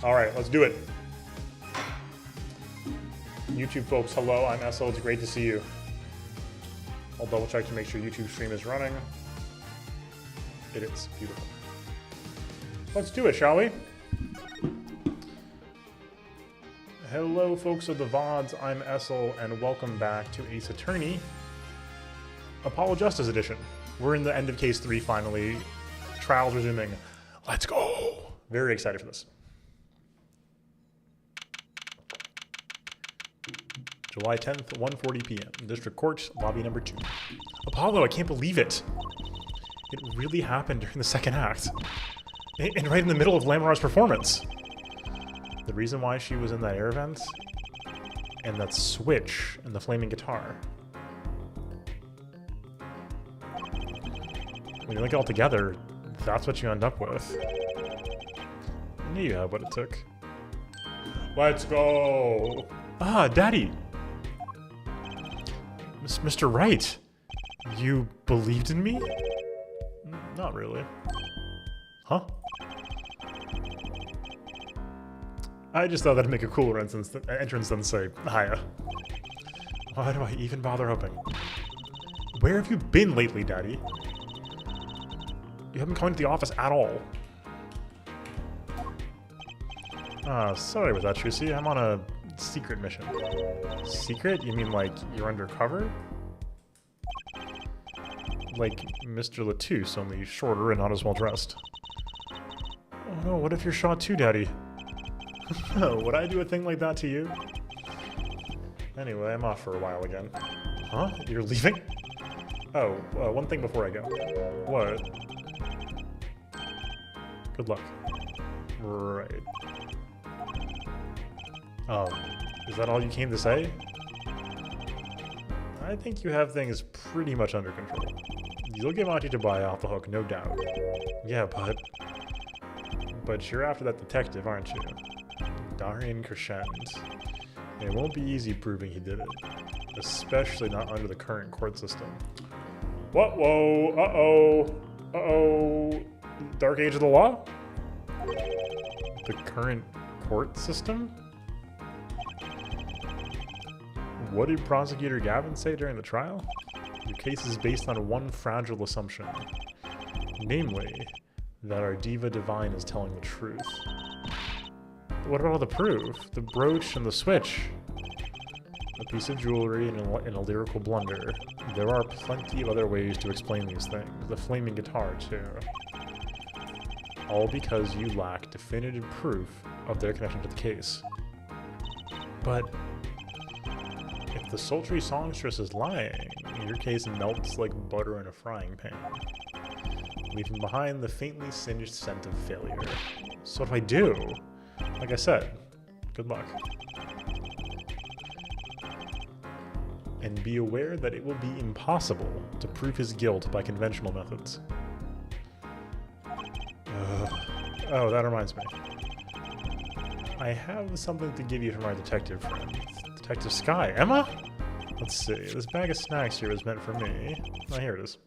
All right, let's do it. YouTube folks, hello, I'm Essel. It's great to see you. I'll double check to make sure YouTube stream is running. It is. Beautiful. Let's do it, shall we? Hello, folks of the VODs. I'm Essel, and welcome back to Ace Attorney, Apollo Justice Edition. We're in the end of Case 3, finally. Trials resuming. Let's go! Very excited for this. July 10th, 1:40 p.m. District Court, lobby number 2. Apollo, I can't believe it. It really happened during the second act. And right in the middle of Lamar's performance. The reason why she was in that air vent, and that switch, and the flaming guitar. When you look it all together, that's what you end up with. I knew you had what it took. Let's go! Ah, Daddy! Mr. Wright, you believed in me? Not really. Huh? I just thought that'd make a cooler entrance than say, hiya. Why do I even bother hoping? Where have you been lately, Daddy? You haven't come into the office at all. Sorry about that, Trucy. I'm on a secret mission. Secret? You mean like you're undercover? Like Mr. Latouche, only shorter and not as well dressed. Oh no, what if you're shot too, Daddy? Would I do a thing like that to you? Anyway, I'm off for a while again. Huh? You're leaving? Oh, one thing before I go. What? Good luck. Right. Is that all you came to say? I think you have things pretty much under control. You'll get Monty to buy off the hook, no doubt. Yeah, but you're after that detective, aren't you? Darian Crescent. It won't be easy proving he did it. Especially not under the current court system. What? Whoa, uh-oh. Dark Age of the Law? The current court system? What did Prosecutor Gavin say during the trial? Your case is based on one fragile assumption. Namely, that our Diva Divine is telling the truth. But what about all the proof? The brooch and the switch? A piece of jewelry and a lyrical blunder. There are plenty of other ways to explain these things. The flaming guitar, too. All because you lack definitive proof of their connection to the case. But if the sultry songstress is lying, your case melts like butter in a frying pan, leaving behind the faintly singed scent of failure. So what do I do? Like I said, good luck. And be aware that it will be impossible to prove his guilt by conventional methods. Oh, that reminds me. I have something to give you from our detective friend. Detective Sky. Emma? Let's see. This bag of snacks here is meant for me. Oh, here it is.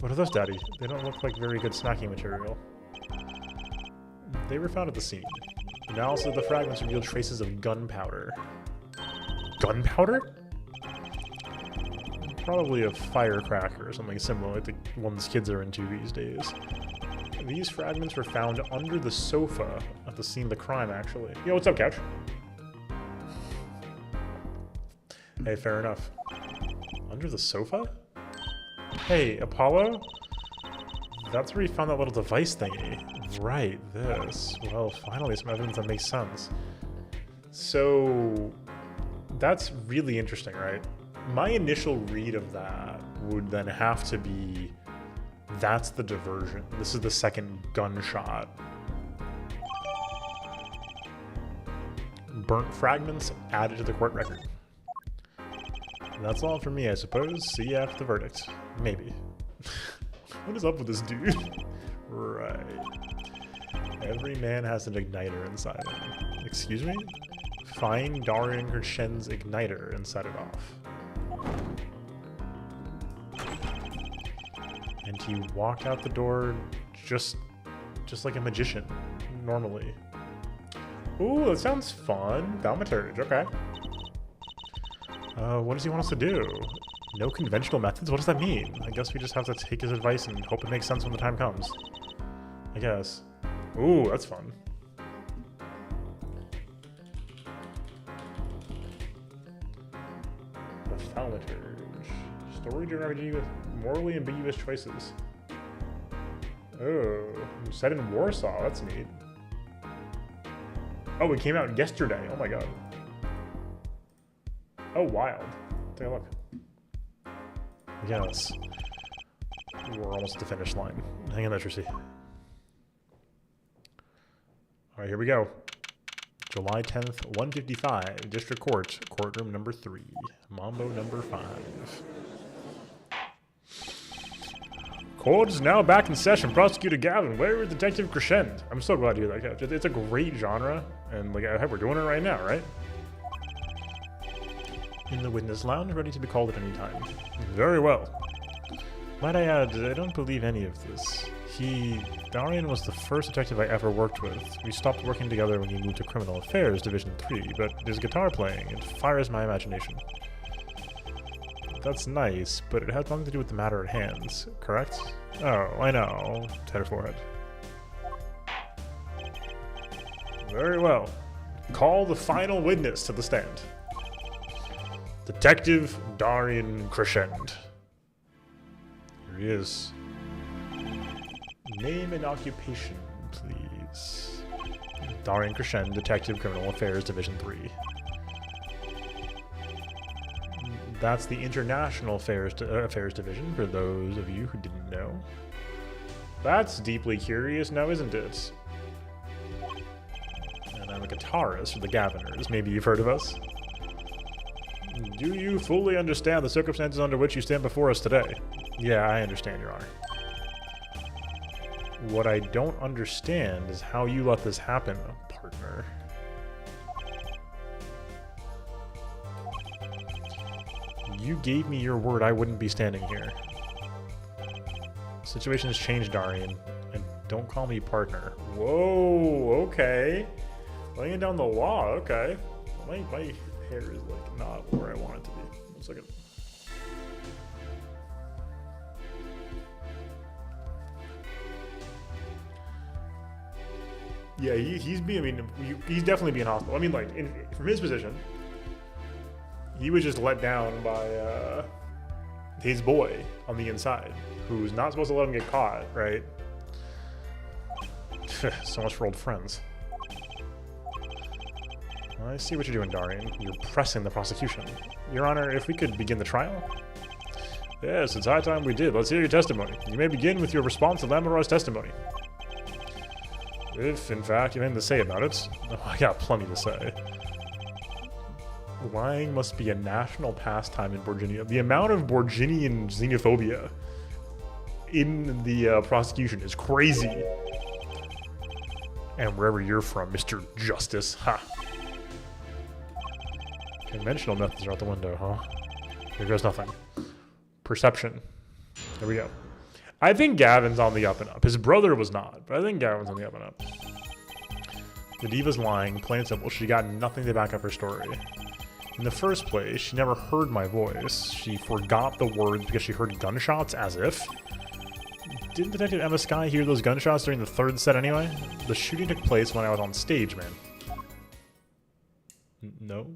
What are those, Daddy? They don't look like very good snacking material. They were found at the scene. Analysis of the fragments revealed traces of gunpowder. Gunpowder? Probably a firecracker or something similar like the ones kids are into these days. These fragments were found under the sofa at the scene of the crime, actually. Yo, what's up, Couch? Hey, fair enough. Under the sofa? Hey, Apollo? That's where you found that little device thingy. Right, this. Well, finally some evidence that makes sense. So, that's really interesting, right? My initial read of that would then have to be, that's the diversion. This is the second gunshot. Burnt fragments added to the court record. That's all for me, I suppose. See you after the verdict. Maybe. What is up with this dude? Right. Every man has an igniter inside him. Excuse me? Find Darian Crescent's igniter and set it off. And he walked out the door just like a magician. normally. Ooh, that sounds fun. Thaumaturge, okay. What does he want us to do? No conventional methods? What does that mean? I guess we just have to take his advice and hope it makes sense when the time comes. I guess. Ooh, that's fun. The Thaumaturge. Story-driven RPG with morally ambiguous choices. Oh, set in Warsaw. That's neat. Oh, it came out yesterday. Oh my god. Oh, wild. Take a look. Yes. We're almost at the finish line. Hang in there, Tracy. Alright, here we go. July 10th, 155, District Court, courtroom number 3, Mambo number 5. Court is now back in session. Prosecutor Gavin, where is Detective Crescend? I'm so glad to hear that, Kev. It's a great genre, and like, we're doing it right now, right? In the witness lounge, ready to be called at any time. Very well. Might I add, I don't believe any of this. Darian was the first detective I ever worked with. We stopped working together when he moved to Criminal Affairs Division 3, but his guitar playing, it fires my imagination. That's nice, but it had nothing to do with the matter at hand, correct? Oh, I know. Tattered forehead. Very well. Call the final witness to the stand. Detective Darian Crescend. Here he is. Name and occupation, please. Darian Crescend, Detective Criminal Affairs Division 3. That's the International Affairs Division, for those of you who didn't know. That's deeply curious now, isn't it? And I'm a guitarist for the Gaviners. Maybe you've heard of us? Do you fully understand the circumstances under which you stand before us today? Yeah, I understand, Your Honor. What I don't understand is how you let this happen, partner. You gave me your word I wouldn't be standing here. The situation has changed, Darian, and don't call me partner. Whoa, okay. Laying down the law, okay. My hair is like not where I want it to be. 1 second. Yeah, he's definitely being hostile. I mean, like, from his position, he was just let down by his boy on the inside, who's not supposed to let him get caught, right? So much for old friends. I see what you're doing, Darian. You're pressing the prosecution. Your Honor, if we could begin the trial? Yes, it's high time we did. Let's hear your testimony. You may begin with your response to Lamar's testimony. If, in fact, you have anything to say about it. Oh, I got plenty to say. Lying must be a national pastime in Borginia. The amount of Borginian xenophobia in the prosecution is crazy. And wherever you're from, Mr. Justice, ha. Conventional methods are out the window, huh? Here goes nothing. Perception. There we go. I think Gavin's on the up and up. His brother was not, but I think Gavin's on the up and up. The diva's lying, plain and simple. She got nothing to back up her story. In the first place, she never heard my voice. She forgot the words because she heard gunshots, as if. Didn't Detective Emma Skye hear those gunshots during the third set anyway? The shooting took place when I was on stage, man. No?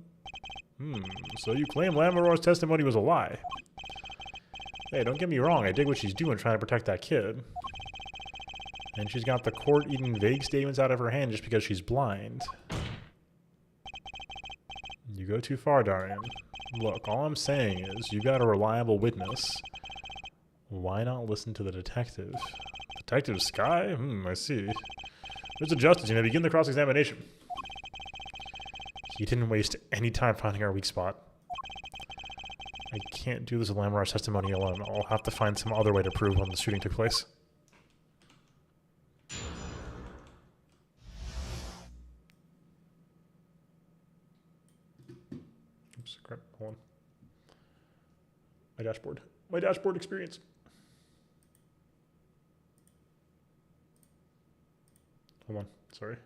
So you claim Lamar's testimony was a lie. Hey, don't get me wrong, I dig what she's doing trying to protect that kid. And she's got the court eating vague statements out of her hand just because she's blind. You go too far, Darian. Look, all I'm saying is, you got a reliable witness. Why not listen to the detective? Detective Skye? I see. Mr. Justice, you may begin the cross-examination. He didn't waste any time finding our weak spot. I can't do this with Lamar's testimony alone. I'll have to find some other way to prove when the shooting took place. Oops, crap, hold on. My dashboard. My dashboard experience. Hold on, sorry.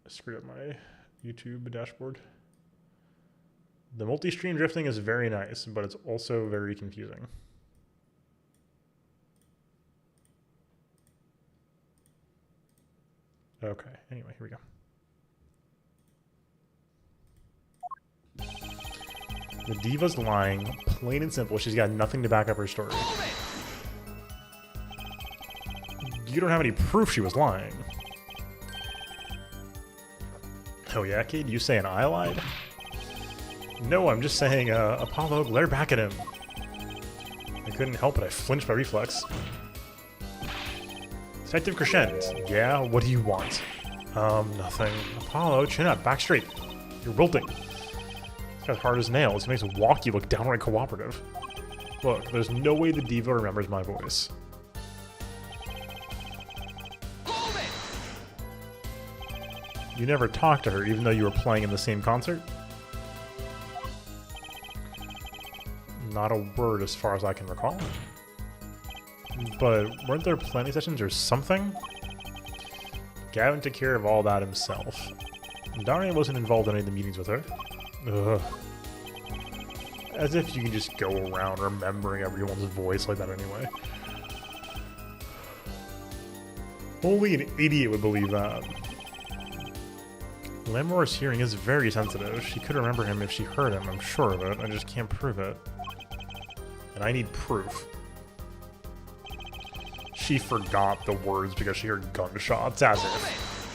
I screwed up my YouTube dashboard. The multi-stream drifting is very nice, but it's also very confusing. Okay, anyway, here we go. The diva's lying, plain and simple. She's got nothing to back up her story. You don't have any proof she was lying. Oh yeah, kid, you saying I lied? No, I'm just saying, Apollo, glare back at him. I couldn't help it, I flinched by reflex. Detective Crescent. Yeah, what do you want? Nothing. Apollo, chin up, back straight. You're wilting. He's got hard as nails. He makes Walkie look downright cooperative. Look, there's no way the diva remembers my voice. You never talked to her, even though you were playing in the same concert? Not a word as far as I can recall. But weren't there planning sessions or something? Gavin took care of all that himself. Darian wasn't involved in any of the meetings with her. Ugh. As if you can just go around remembering everyone's voice like that anyway. Only an idiot would believe that. Lamor's hearing is very sensitive. She could remember him if she heard him, I'm sure of it. I just can't prove it. And I need proof. She forgot the words because she heard gunshots, as if.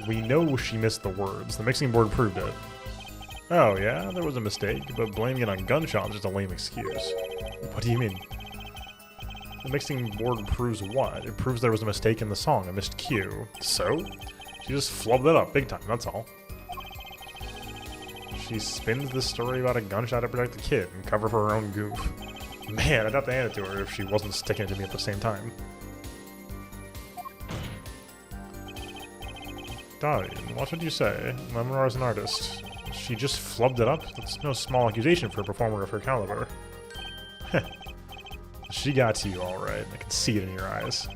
We know she missed the words. The mixing board proved it. Oh yeah, there was a mistake, but blaming it on gunshots is just a lame excuse. What do you mean? The mixing board proves what? It proves there was a mistake in the song, a missed cue. So? She just flubbed it up big time, that's all. She spins the story about a gunshot to protect the kid and cover for her own goof. Man, I'd have to hand it to her if she wasn't sticking it to me at the same time. Darian, watch what you say. Lemor's an artist. She just flubbed it up? That's no small accusation for a performer of her caliber. She got to you alright. I can see it in your eyes.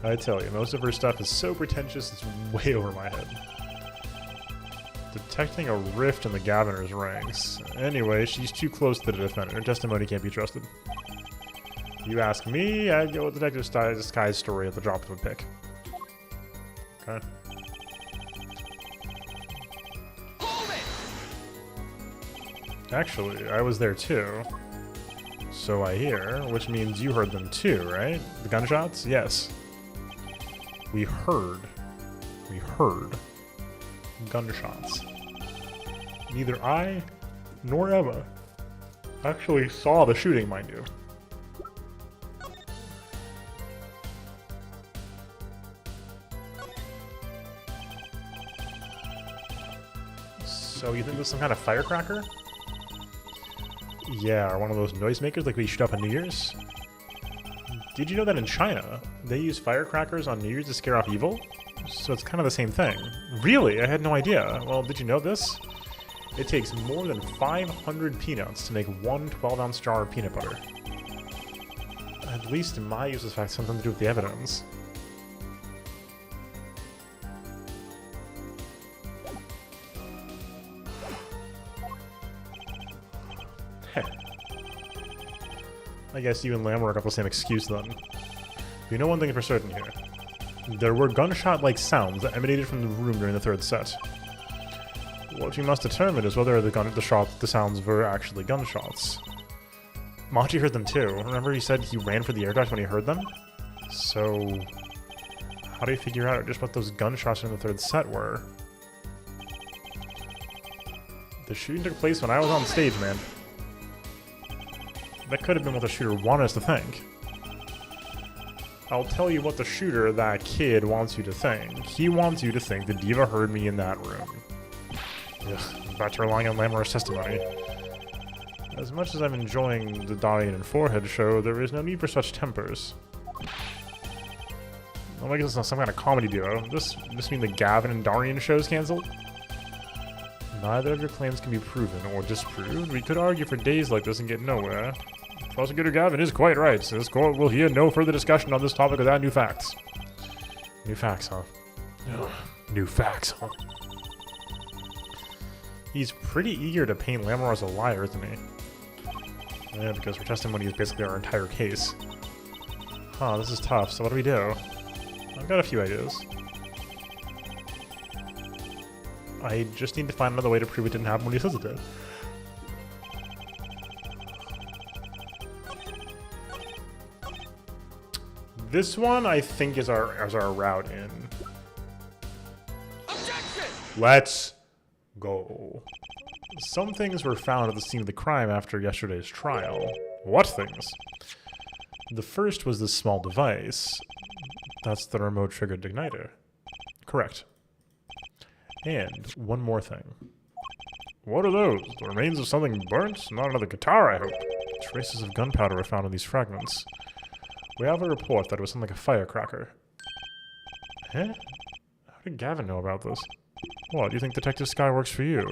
I tell you, most of her stuff is so pretentious it's way over my head. Detecting a rift in the Gaviner's ranks. Anyway, she's too close to the defendant. Her testimony can't be trusted. If you ask me, I'd go with Detective Sky's story at the drop of a pick. Okay. Actually, I was there too. So I hear, which means you heard them too, right? The gunshots? Yes. We heard gunshots. Neither I nor Emma actually saw the shooting, mind you. So you think this is some kind of firecracker? Yeah, or one of those noisemakers like we shoot up on New Year's? Did you know that in China, they use firecrackers on New Year's to scare off evil? So it's kind of the same thing. Really? I had no idea. Well, did you know this? It takes more than 500 peanuts to make one 12-ounce jar of peanut butter. At least in my useless fact, something to do with the evidence. I guess you and Lamor got the same excuse then. You know one thing for certain here. There were gunshot-like sounds that emanated from the room during the third set. What you must determine is whether the sounds were actually gunshots. Machi heard them too. Remember he said he ran for the air duct when he heard them? So, how do you figure out just what those gunshots in the third set were? The shooting took place when I was on stage, man. That could have been what the shooter wanted us to think. I'll tell you what the shooter, that kid, wants you to think. He wants you to think the diva heard me in that room. Ugh, I'm back to relying on Lamor's testimony. As much as I'm enjoying the Darian and Forehead show, there is no need for such tempers. Oh, I guess it's not some kind of comedy duo. This mean the Gavin and Darian show's cancelled? Neither of your claims can be proven or disproved. We could argue for days like this and get nowhere. Prosecutor Gavin is quite right. This court will hear no further discussion on this topic without new facts. New facts, huh? Ugh, new facts, huh? He's pretty eager to paint Lamar as a liar, isn't he? Yeah, because her testimony is basically our entire case. Huh, this is tough, so what do we do? I've got a few ideas. I just need to find another way to prove it didn't happen when he says it did. This one, I think, is our route in. Objection! Let's go. Some things were found at the scene of the crime after yesterday's trial. What things? The first was this small device. That's the remote-triggered igniter. Correct. And one more thing. What are those? The remains of something burnt? Not another guitar, I hope. Traces of gunpowder were found in these fragments. We have a report that it was something like a firecracker. Huh? How did Gavin know about this? What, do you think Detective Sky works for you?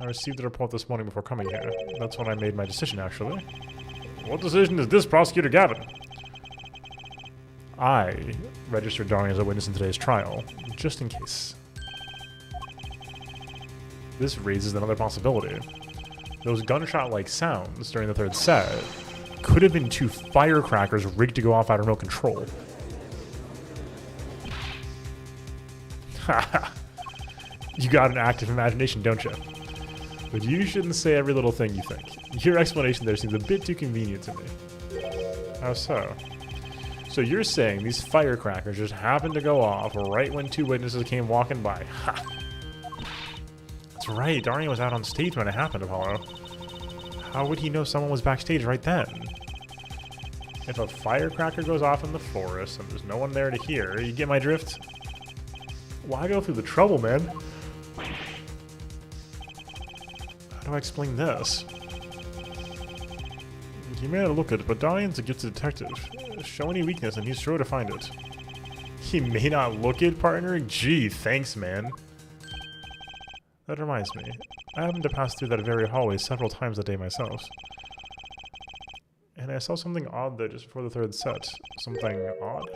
I received the report this morning before coming here. That's when I made my decision, actually. What decision is this, Prosecutor Gavin? I registered Darnie as a witness in today's trial, just in case. This raises another possibility. Those gunshot-like sounds during the third set could have been two firecrackers rigged to go off out of remote control. Haha. You got an active imagination, don't you? But you shouldn't say every little thing you think. Your explanation there seems a bit too convenient to me. How so? So you're saying these firecrackers just happened to go off right when two witnesses came walking by. Ha! That's right, Darnie was out on stage when it happened, Apollo. How would he know someone was backstage right then? If a firecracker goes off in the forest and there's no one there to hear, you get my drift? Why go through the trouble, man? How do I explain this? He may not look it, but Darnian's a gifted detective. Show any weakness and he's sure to find it. He may not look it, partner? Gee, thanks, man. That reminds me. I happened to pass through that very hallway several times that day myself. And I saw something odd there just before the third set. Something odd?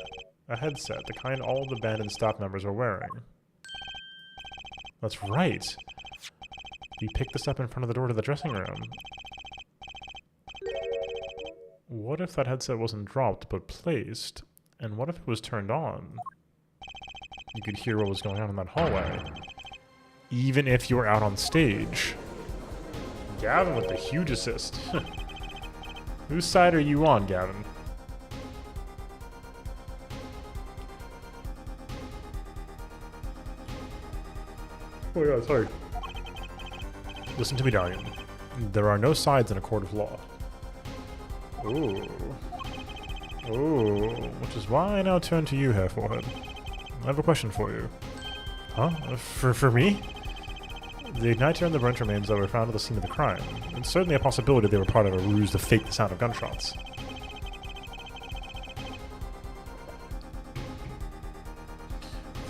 A headset, the kind all the band and staff members are wearing. That's right. We picked this up in front of the door to the dressing room. What if that headset wasn't dropped, but placed? And what if it was turned on? You could hear what was going on in that hallway. Even if you were out on stage. Gavin with the huge assist. Whose side are you on, Gavin? Oh my god, sorry. Listen to me, Darnian. There are no sides in a court of law. Ooh. Ooh. Which is why I now turn to you, Herr Forehead. I have a question for you. Huh? For me? The igniter and the burnt remains that were found at the scene of the crime. It's certainly a possibility they were part of a ruse to fake the sound of gunshots.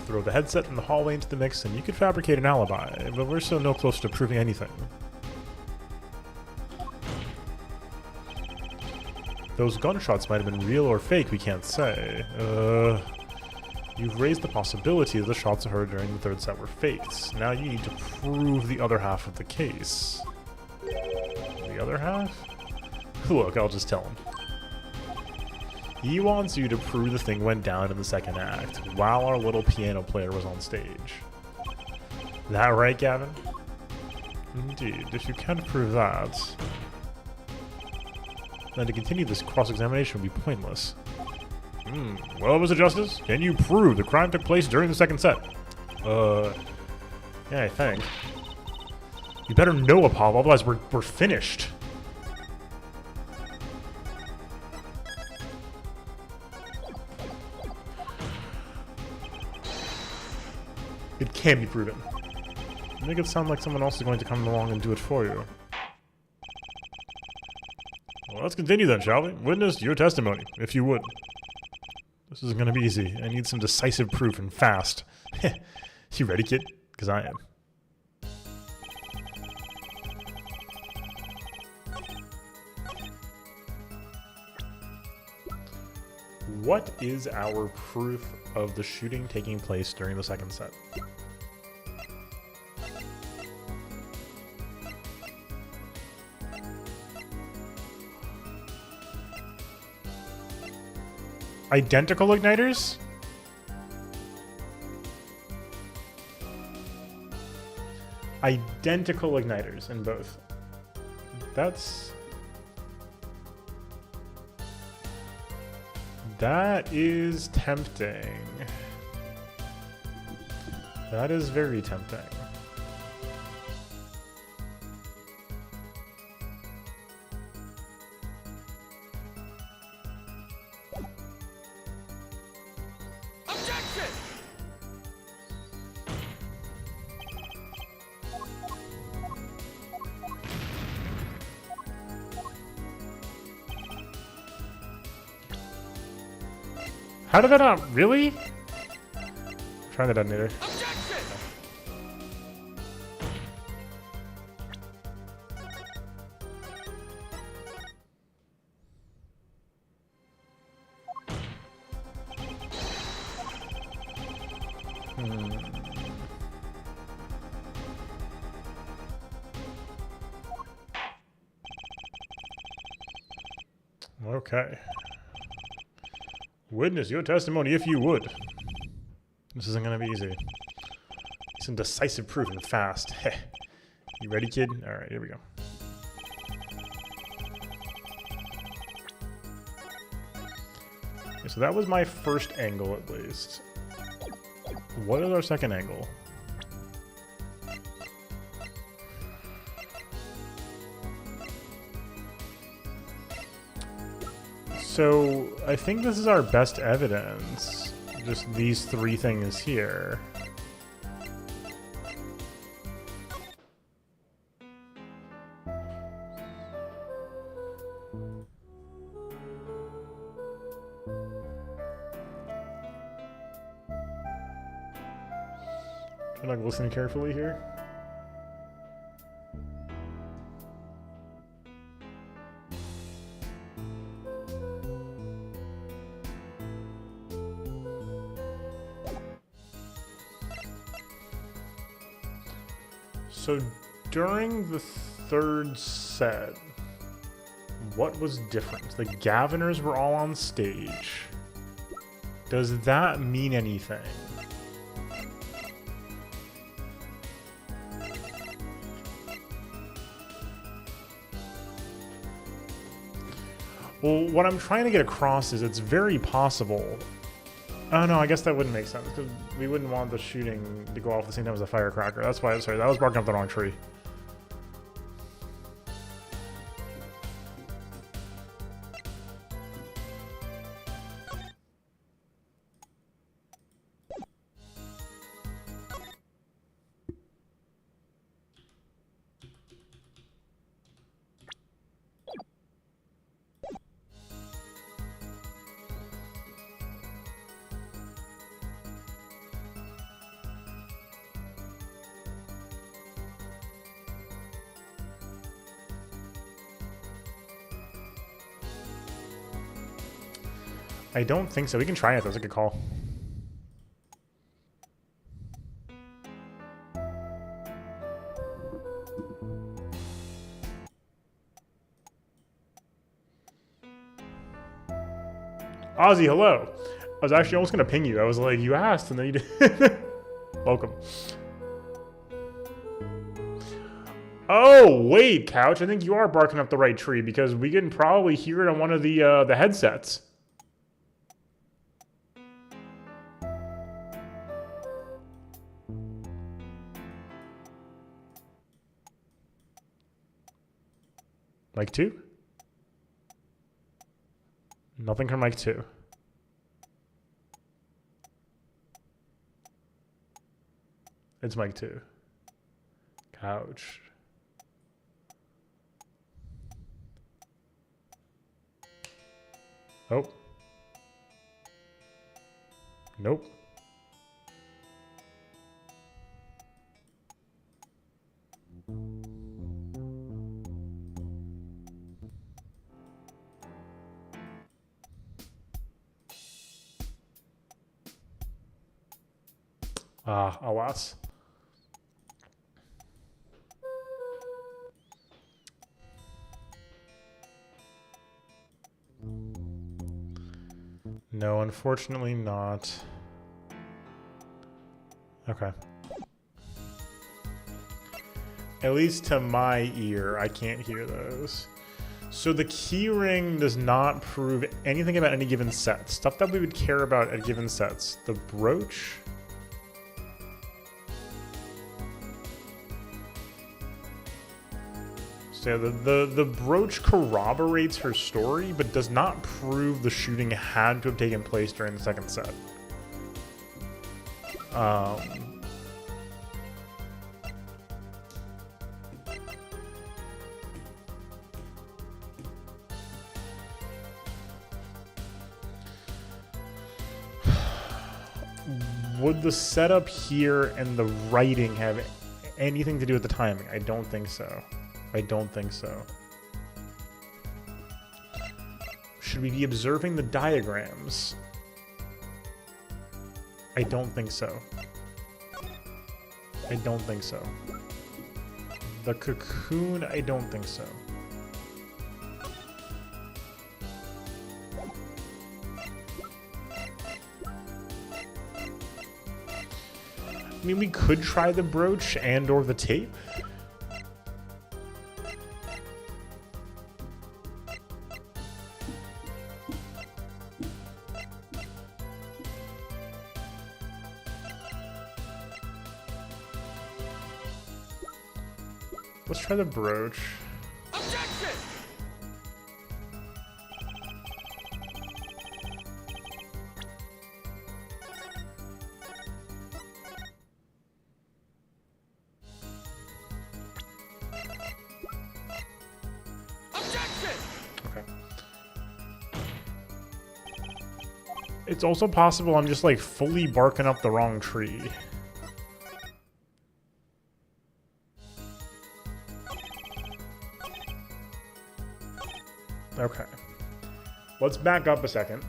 Throw the headset from the hallway into the mix and you could fabricate an alibi, but we're still no closer to proving anything. Those gunshots might have been real or fake, we can't say. You've raised the possibility that the shots heard during the third set were faked. Now you need to prove the other half of the case. The other half? Look, I'll just tell him. He wants you to prove the thing went down in the second act, while our little piano player was on stage. That right, Gavin? Indeed, if you can't prove that, then to continue this cross-examination would be pointless. Well, Mr. Justice, can you prove the crime took place during the second set? Yeah, I think. You better know, Apollo, otherwise we're finished. It can be proven. Make it sound like someone else is going to come along and do it for you. Well, let's continue then, shall we? Witness your testimony, if you would. This isn't going to be easy. I need some decisive proof and fast. You ready, kid? Because I am. What is our proof of the shooting taking place during the second set? Identical igniters? Identical igniters in both. That is tempting. That is very tempting. Objection! How did that not really? Try the detonator. Objection! Okay. Witness your testimony if you would. This isn't gonna be easy. Some decisive proof and fast. Heh. You ready, kid? Alright, here we go. Okay, so that was my first angle at least. What is our second angle? So, I think this is our best evidence. Just these three things here. I'm not listening carefully here. So during the third set, what was different? The Gaviners were all on stage. Does that mean anything? Well, what I'm trying to get across is it's very possible. Oh no, I guess that wouldn't make sense because we wouldn't want the shooting to go off at the same time as a firecracker. That's why, sorry, that was barking up the wrong tree. I don't think so. We can try it. That's a good call. Ozzy, hello. I was actually almost going to ping you. I was like, you asked, and then you did. Welcome. Oh, wait, Couch. I think you are barking up the right tree because we can probably hear it on one of the headsets. Mic 2? Nothing from mic 2. It's mic 2. Couch. Oh. Nope. Ah, alas. No, unfortunately not. Okay. At least to my ear, I can't hear those. So the key ring does not prove anything about any given set. Stuff that we would care about at given sets. The brooch. So yeah, the brooch corroborates her story, but does not prove the shooting had to have taken place during the second set. Would the setup here and the writing have anything to do with the timing? I don't think so. I don't think so. Should we be observing the diagrams? I don't think so. I don't think so. The cocoon, I don't think so. I mean, we could try the brooch and or the tape. Let's try the brooch. Objection! Objection! Okay. It's also possible I'm just like fully barking up the wrong tree. Okay. Let's back up a second.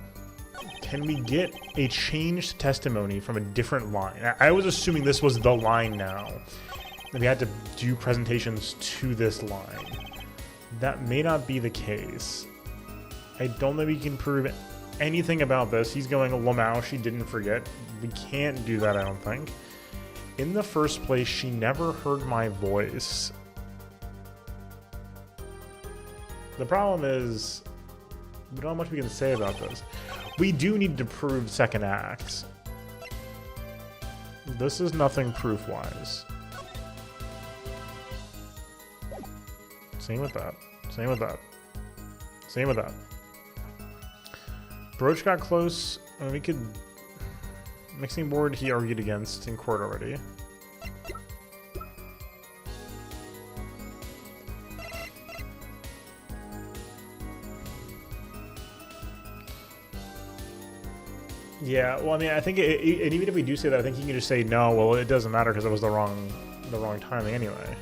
Can we get a changed testimony from a different line? I was assuming this was the line now. And we had to do presentations to this line. That may not be the case. I don't think we can prove anything about this. He's going, Lamau, she didn't forget. We can't do that, I don't think. In the first place, she never heard my voice. The problem is, we don't have much we can say about this. We do need to prove second acts. This is nothing proof-wise. Same with that. Same with that. Same with that. Brooch got close. And we could... Mixing board he argued against in court already. Yeah, well, I mean, I think, and even if we do say that, I think you can just say no. Well, it doesn't matter because it was the wrong timing anyway.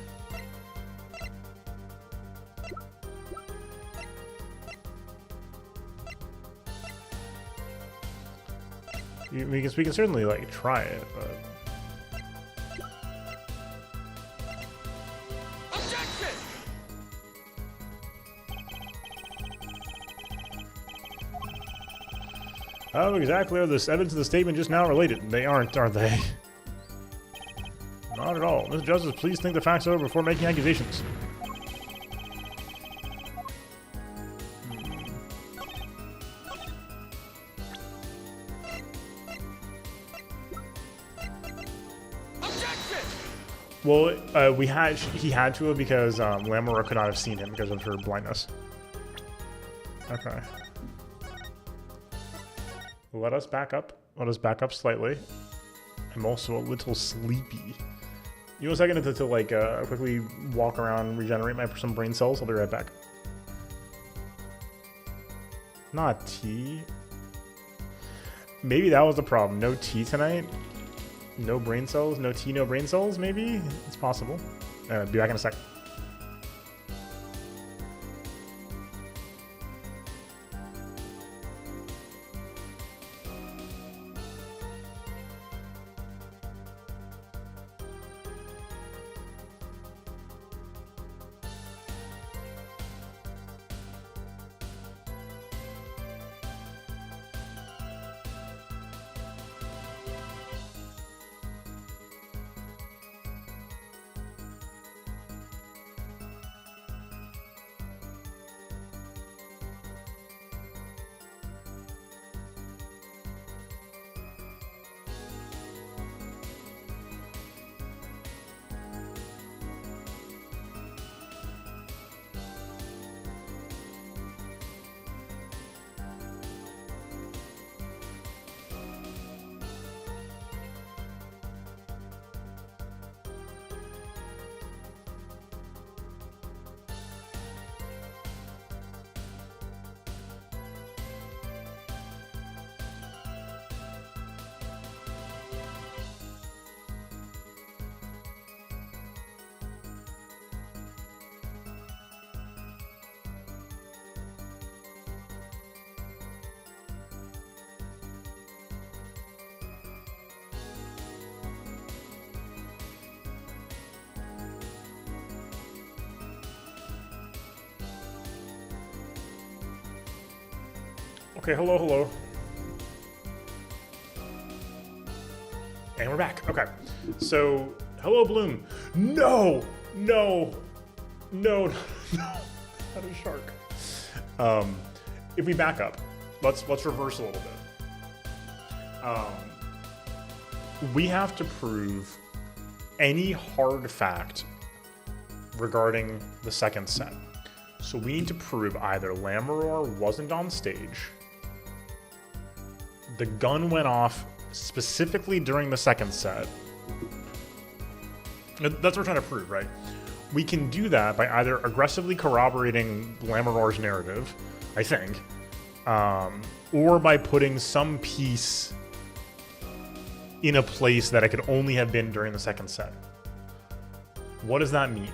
We can certainly like try it, but. Objection! How exactly are the evidence of the statement just now related? They aren't, are they? Not at all. Mr. Justice, please think the facts over before making accusations. Objection! Well, he had to have because Lamora could not have seen him because of her blindness. Okay. Let us back up. Let us back up slightly. I'm also a little sleepy. You know, a second to like quickly walk around, regenerate some brain cells. I'll be right back. Not tea. Maybe that was the problem. No tea tonight. No brain cells. No tea. No brain cells. Maybe it's possible. Be back in a sec. Okay, hello, hello. And we're back. Okay. So, hello, Bloom. No! No! No, no, not a shark. If we back up, let's reverse a little bit. We have to prove any hard fact regarding the second set. So we need to prove either Lamaror wasn't on stage, the gun went off specifically during the second set. That's what we're trying to prove, right? We can do that by either aggressively corroborating Lamaror's narrative, I think, or by putting some piece in a place that it could only have been during the second set. What does that mean?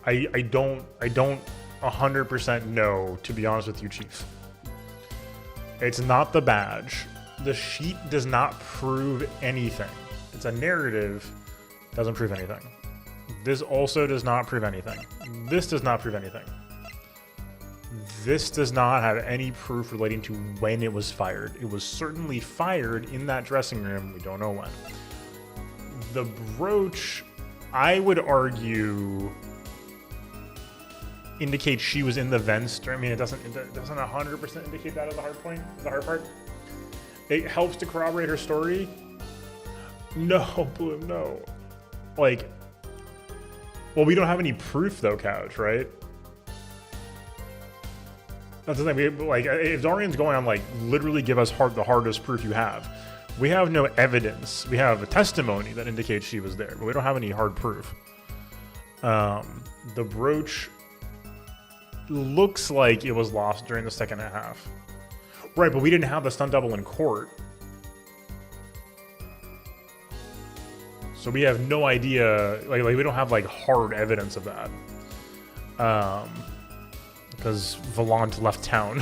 I don't 100% know, to be honest with you, Chief. It's not the badge. The sheet does not prove anything. It's a narrative, doesn't prove anything. This also does not prove anything. This does not prove anything. This does not have any proof relating to when it was fired. It was certainly fired in that dressing room. We don't know when. The brooch, I would argue, indicates she was in the vents. I mean, it doesn't 100% indicate that as the hard point, the hard part. It helps to corroborate her story. No, Bloom, no. Like, well, we don't have any proof though, Couch, right? That's the thing. If Dorian's going on, like, literally give us the hardest proof you have. We have no evidence. We have a testimony that indicates she was there, but we don't have any hard proof. The brooch looks like it was lost during the second half. Right, but we didn't have the stunt double in court. So we have no idea, like we don't have like hard evidence of that. Because Volant left town.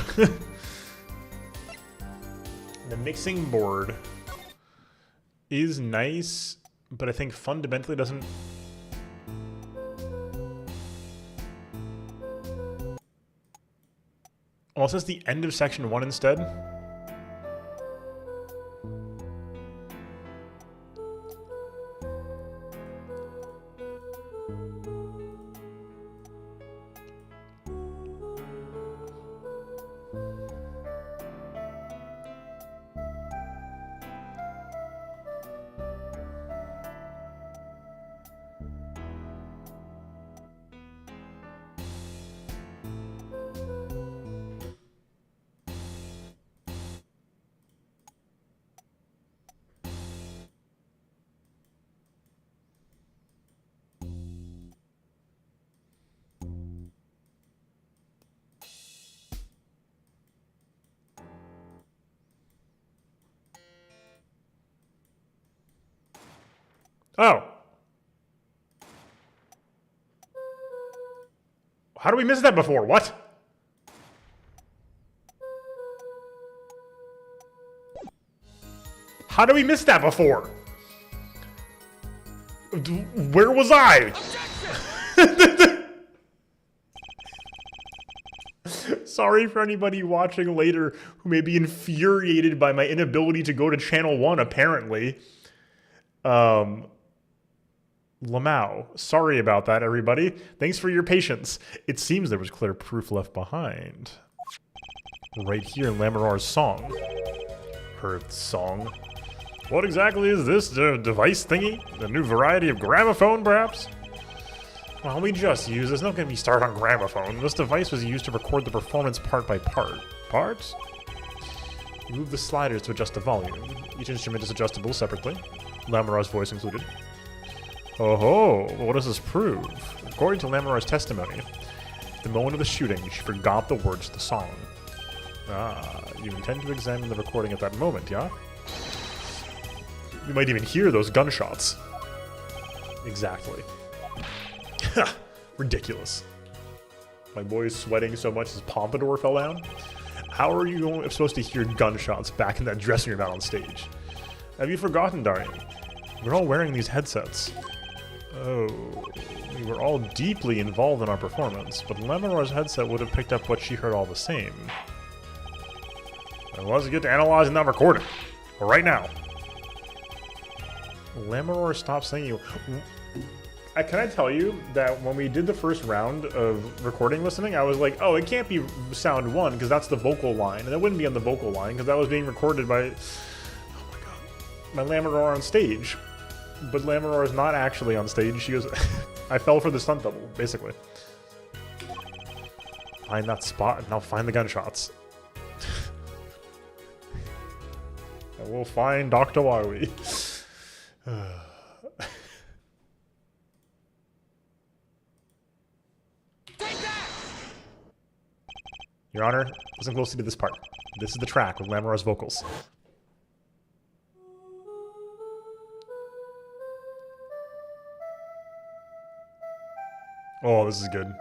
The mixing board is nice, but I think fundamentally doesn't... Oh, it says the end of section 1 instead. Oh. How do we miss that before? What? How did we miss that before? Where was I? Sorry for anybody watching later who may be infuriated by my inability to go to channel 1, apparently. Lamau. Sorry about that, everybody. Thanks for your patience. It seems there was clear proof left behind. Right here in Lamaror's song. Her song. What exactly is this device thingy? A new variety of gramophone, perhaps? Well, we just used this. Not going to be started on gramophone. This device was used to record the performance part by part. Parts? You move the sliders to adjust the volume. Each instrument is adjustable separately. Lamaror's voice included. Oh ho! Well, what does this prove? According to Lamaror's testimony, at the moment of the shooting, she forgot the words to the song. Ah, you intend to examine the recording at that moment, yeah? You might even hear those gunshots. Exactly. Ridiculous. My boy's sweating so much his pompadour fell down. How are you supposed to hear gunshots back in that dressing room out on stage? Have you forgotten, Darian? We're all wearing these headsets. Oh, we were all deeply involved in our performance, but Lamaror's headset would have picked up what she heard all the same. And let's get to analyzing that recording. Right now. Lamaror, stop saying you. Can I tell you that when we did the first round of recording listening, I was like, oh, it can't be sound 1 because that's the vocal line. And it wouldn't be on the vocal line because that was being recorded by, oh my god, my Lamaror on stage. But Lamaror is not actually on stage. She was, I fell for the stunt double, basically. Find that spot and I'll find the gunshots. And we'll find Dr. Wowie. Your Honor, listen closely to this part. This is the track with Lamaror's vocals. Oh, this is good.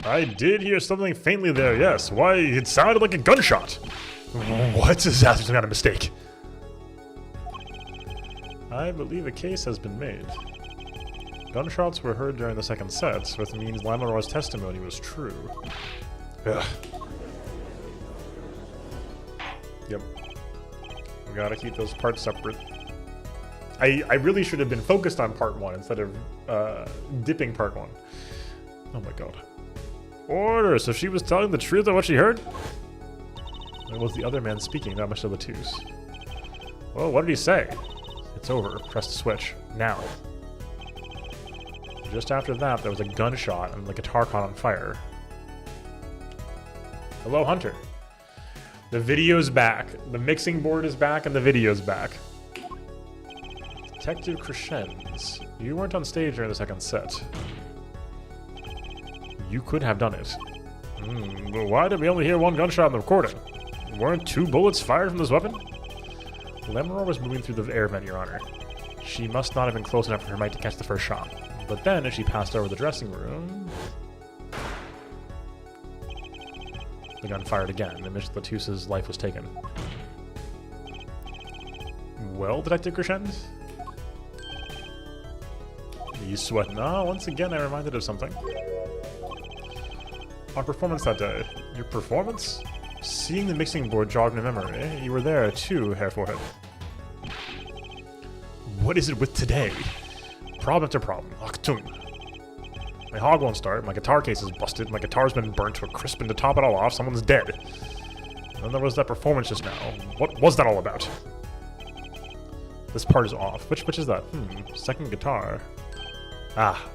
I did hear something faintly there, yes. Why, it sounded like a gunshot. What? Is that some kind of mistake? I believe a case has been made. Gunshots were heard during the second set, which means Lamaror's testimony was true. Ugh. Yep. We gotta keep those parts separate. I really should have been focused on part 1 instead of dipping part 1. Oh my god. Order! So she was telling the truth of what she heard? It was the other man speaking, not Mr. Latouche. Well, what did he say? It's over. Press the switch. Now. Just after that, there was a gunshot and the guitar caught on fire. Hello, Hunter. The video's back. The mixing board is back and the video's back. Detective Crescens. You weren't on stage during the second set. You could have done it. But why did we only hear one gunshot in the recording? Weren't 2 bullets fired from this weapon? Lamaror was moving through the air vent, Your Honor. She must not have been close enough for her might to catch the first shot. But then, as she passed over the dressing room... The gun fired again, and Mr. Latouche's life was taken. Well, Detective Crescens? You sweating? Ah, once again, I'm reminded of something. Our performance that day. Your performance? Seeing the mixing board jogged in memory. You were there too, Herr Forehead. What is it with today? Problem after problem. Achtung. My hog won't start, my guitar case is busted, my guitar's been burnt to a crisp, and to top it all off, someone's dead. And then there was that performance just now. What was that all about? This part is off. Which is that? Second guitar. Ah.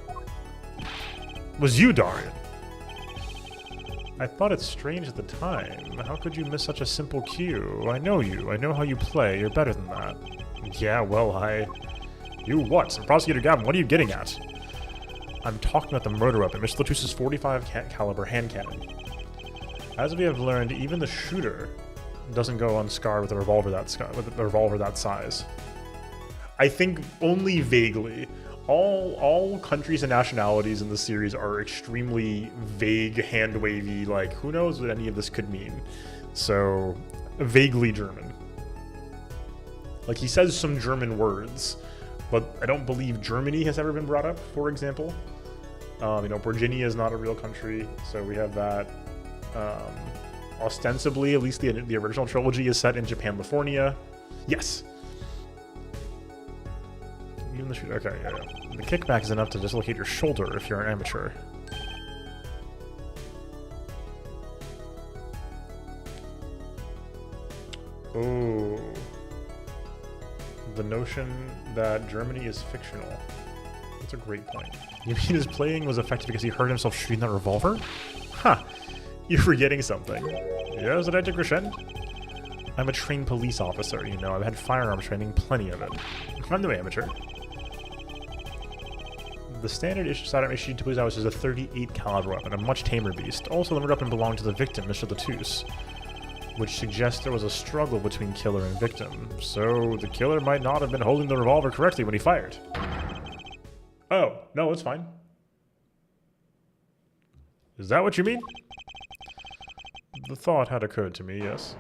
Was you, Darian? I thought it strange at the time. How could you miss such a simple cue? I know you. I know how you play. You're better than that. Yeah, well, You what? Prosecutor Gavin, what are you getting at? I'm talking about the murder weapon, Mr. Latouche's .45 caliber hand cannon. As we have learned, even the shooter doesn't go unscarred with a revolver that size. I think only vaguely. All countries and nationalities in the series are extremely vague, hand-wavy, like, who knows what any of this could mean. So, vaguely German. Like, he says some German words, but I don't believe Germany has ever been brought up, for example. Virginia is not a real country, so we have that. Ostensibly, at least the original trilogy is set in Japan, California. Yes. Even the shooter. Okay, yeah. The kickback is enough to dislocate your shoulder if you're an amateur. Oh. The notion that Germany is fictional. That's a great point. You mean his playing was effective because he heard himself shooting that revolver? Huh. You're forgetting something. Yes, Detective Crescens? I'm a trained police officer, you know. I've had firearms training, plenty of it. I'm no amateur. The standard sidearm issued to police officers is a .38 caliber weapon, a much tamer beast. Also, the murder weapon belonged to the victim, Mr. Latouche, which suggests there was a struggle between killer and victim. So the killer might not have been holding the revolver correctly when he fired. Oh, no, it's fine. Is that what you mean? The thought had occurred to me, yes.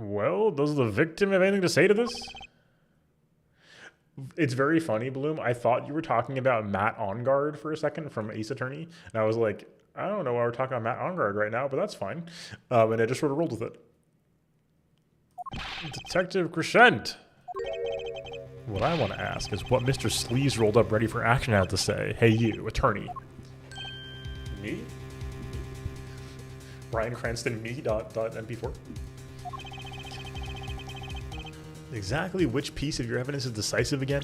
Well, does the victim have anything to say to this? It's very funny, Bloom. I thought you were talking about Matt Onguard for a second from Ace Attorney. And I was like, I don't know why we're talking about Matt Onguard right now, but that's fine. And I just sort of rolled with it. Detective Crescent. What I want to ask is what Mr. Sleeves rolled up ready for action had to say. Hey, you, attorney. Me? Brian Cranston, me.mp4. Exactly which piece of your evidence is decisive again?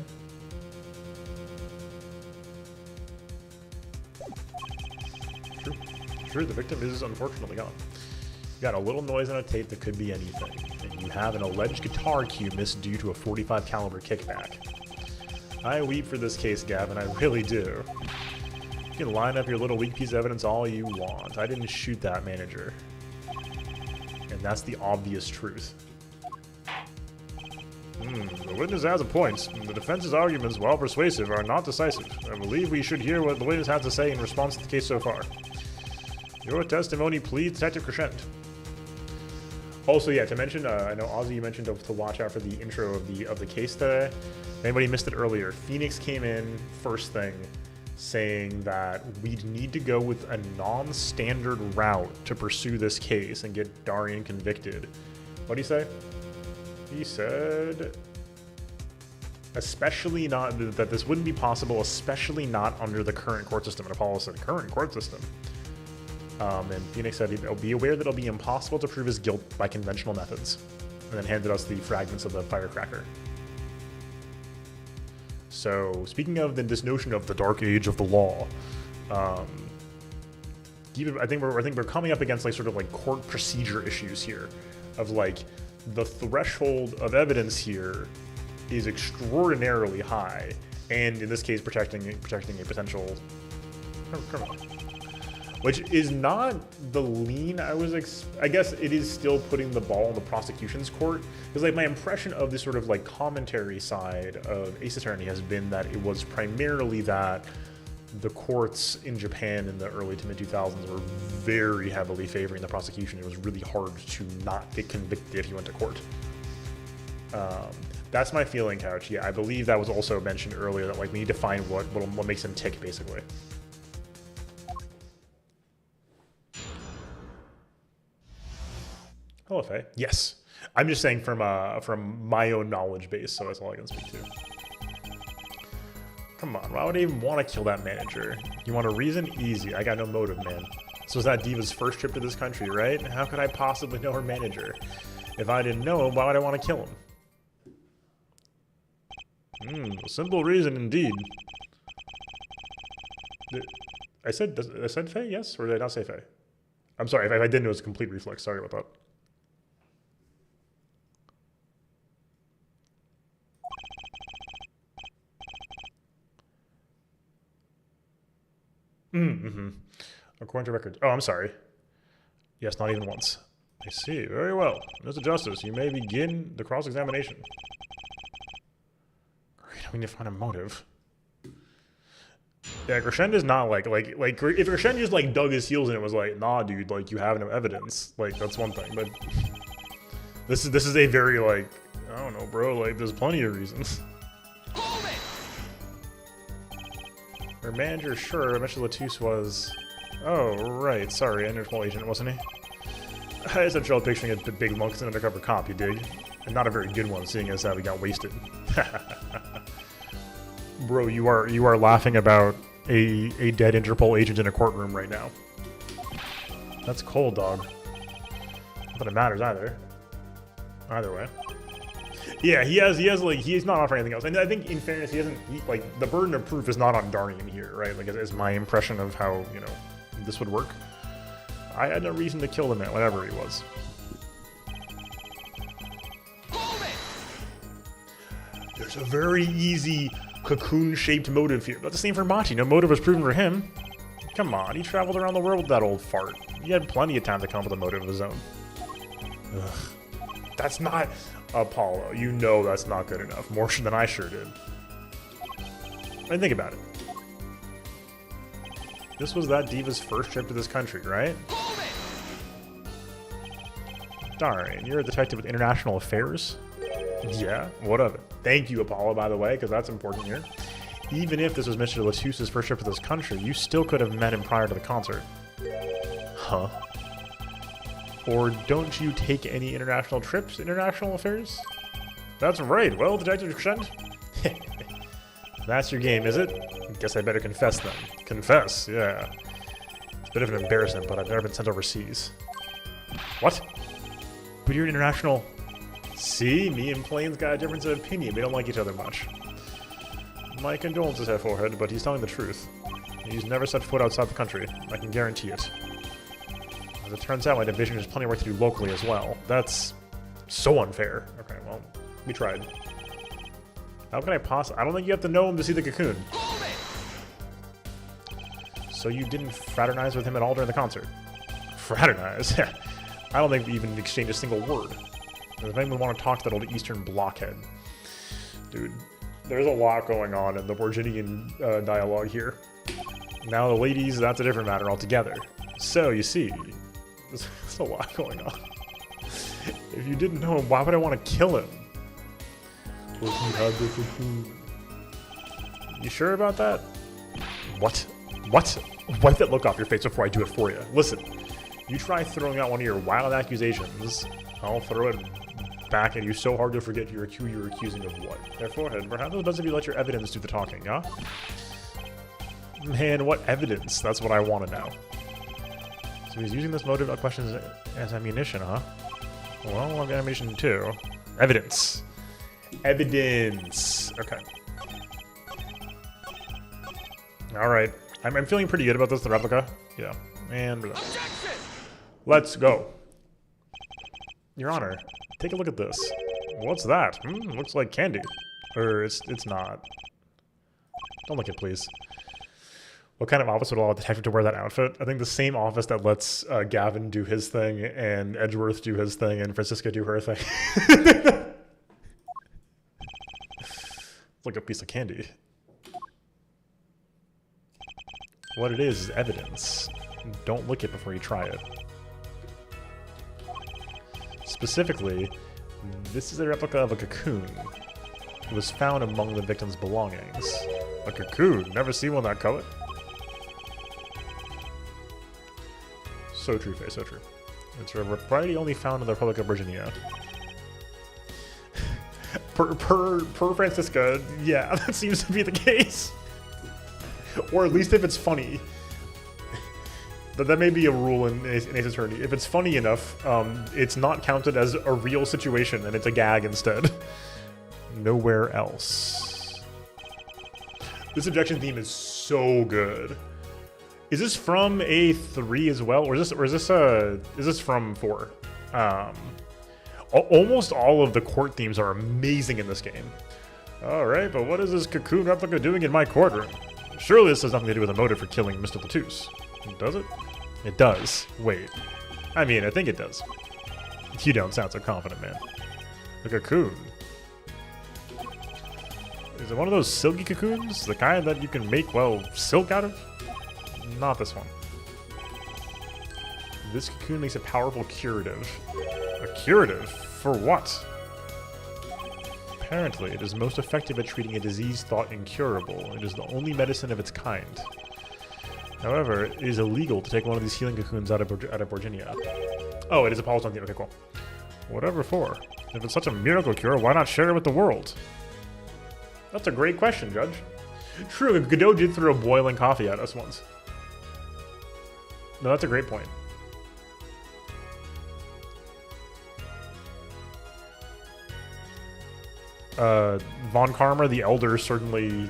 True, the victim is unfortunately gone. You got a little noise on a tape that could be anything, and you have an alleged guitar cue missed due to a .45 caliber kickback. I weep for this case, Gavin, I really do. You can line up your little weak piece of evidence all you want. I didn't shoot that manager. And that's the obvious truth. The witness has a point. The defense's arguments, while persuasive, are not decisive. I believe we should hear what the witness has to say in response to the case so far. Your testimony, please, Detective Crescent. Also, yeah, to mention, I know Ozzy, you mentioned to watch out for the intro of the case today. If anybody missed it earlier, Phoenix came in first thing saying that we'd need to go with a non-standard route to pursue this case and get Darian convicted. What did he say? He said, especially not, that this wouldn't be possible, especially not under the current court system. And Apollo said, current court system. And Phoenix said, be aware that it'll be impossible to prove his guilt by conventional methods. And then handed us the fragments of the firecracker. So, speaking of this notion of the dark age of the law, I think we're coming up against like sort of like court procedure issues here, of like the threshold of evidence here is extraordinarily high, and in this case, protecting a potential criminal, which is not the lean I guess it is still putting the ball in the prosecution's court, because like my impression of this sort of like commentary side of Ace Attorney has been that it was primarily that the courts in Japan in the early to mid 2000s were very heavily favoring the prosecution. It was really hard to not get convicted if you went to court. That's my feeling, Couch. Yeah, I believe that was also mentioned earlier, that like we need to find what makes him tick, basically. Hello, Faye. Yes. I'm just saying from my own knowledge base, so that's all I can speak to. Come on, why would I even want to kill that manager? You want a reason? Easy. I got no motive, man. So is that Diva's first trip to this country, right? How could I possibly know her manager? If I didn't know him, why would I want to kill him? A simple reason indeed. I said Faye, yes? Or did I not say Faye? I'm sorry, if I didn't, it was a complete reflex. Sorry about that. According to records. Oh, I'm sorry. Yes, not even once. I see. Very well. Mr. Justice, you may begin the cross-examination. Great, we need to find a motive. Yeah, Crescent is not like if Crescent just like dug his heels in and was like, nah, dude, like you have no evidence. Like that's one thing, but this is a very like, I don't know, bro. Like there's plenty of reasons. Her manager, sure, Mr. Latouche was... Oh, right, sorry, Interpol agent, wasn't he? I just had trouble picturing a big monk as an undercover cop, you dig? And not a very good one, seeing as how we got wasted. Bro, you are laughing about a dead Interpol agent in a courtroom right now. That's cold, dog. Not that it matters either. Either way. Yeah, he's not offering anything else. And I think, in fairness, like, the burden of proof is not on Darian here, right? Like, is my impression of how, you know, this would work. I had no reason to kill the man, whatever he was. There's a very easy cocoon-shaped motive here. But the same for Machi. No motive was proven for him. Come on, he traveled around the world with that old fart. He had plenty of time to come up with a motive of his own. Ugh. That's not... Apollo, you know that's not good enough. More than I sure did. I mean, think about it. This was that diva's first trip to this country, right? Darn, you're a detective with international affairs? Yeah, what of it? Thank you, Apollo, by the way, because that's important here. Even if this was Mr. Latus's first trip to this country, you still could have met him prior to the concert. Huh? Or don't you take any international trips, international affairs? That's right. Well, Detective Crescent. That's your game, is it? Guess I better confess then. Confess, yeah. It's a bit of an embarrassment, but I've never been sent overseas. What? But you're an international... See? Me and Plain's got a difference of opinion. We don't like each other much. My condolences, Head Forehead, but he's telling the truth. He's never set foot outside the country. I can guarantee it. As it turns out, my division has plenty of work to do locally as well. That's so unfair. Okay, well, we tried. How can I possibly... I don't think you have to know him to see the cocoon. So you didn't fraternize with him at all during the concert? Fraternize? I don't think we even exchanged a single word. Does anyone want to talk to that old Eastern blockhead? Dude, there's a lot going on in the Virginian dialogue here. Now the ladies, that's a different matter altogether. So, you see, there's a lot going on. If you didn't know him, why would I want to kill him? You sure about that? What? What? Wipe that look off your face before I do it for you. Listen, you try throwing out one of your wild accusations, I'll throw it back at you so hard you'll forget who you're accusing of what. Their forehead. Perhaps it's best if you let your evidence do the talking, huh? Man, what evidence? That's what I want to know. So he's using this motive question as ammunition, huh? Well, I want ammunition too. Evidence. Evidence. Okay. Alright. I'm feeling pretty good about this, the replica. Yeah. And let's go. Your Honor, take a look at this. What's that? Looks like candy. Or it's not. Don't look it, please. What kind of office would allow a detective to wear that outfit? I think the same office that lets Gavin do his thing and Edgeworth do his thing and Francisca do her thing. It's like a piece of candy. What it is evidence. Don't look it before you try it. Specifically, this is a replica of a cocoon. It was found among the victim's belongings. A cocoon? Never seen one that color? So true, Faye, so true. It's a variety only found in the Republic of Virginia. per Francisca, yeah, that seems to be the case. Or at least if it's funny. That may be a rule in Ace Attorney. If it's funny enough, it's not counted as a real situation and it's a gag instead. Nowhere else. This objection theme is so good. Is this from A3 as well, or is this from 4? Almost all of the court themes are amazing in this game. All right, but what is this cocoon replica doing in my courtroom? Surely this has nothing to do with a motive for killing Mr. Latus. Does it? It does. Wait. I mean, I think it does. You don't sound so confident, man. The cocoon. Is it one of those silky cocoons? The kind that you can make, well, silk out of? Not this one. This cocoon makes a powerful curative. A curative? For what? Apparently, it is most effective at treating a disease thought incurable. It is the only medicine of its kind. However, it is illegal to take one of these healing cocoons out of Virginia. Oh, it is a Apollo's on the okay, cool. Whatever for. If it's such a miracle cure, why not share it with the world? That's a great question, Judge. True, Godot did throw boiling coffee at us once. No, that's a great point. Von Karma, the Elder, certainly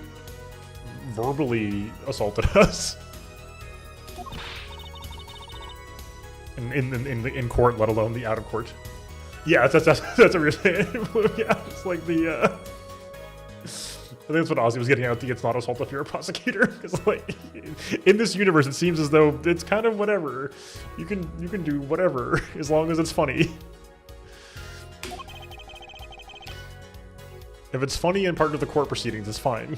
verbally assaulted us. In court, let alone the out of court. Yeah, that's a real thing. Yeah, it's like the I think that's what Ozzy was getting at. It's not assault if you're a prosecutor, because like in this universe, it seems as though it's kind of whatever. You can do whatever as long as it's funny. If it's funny and part of the court proceedings, it's fine.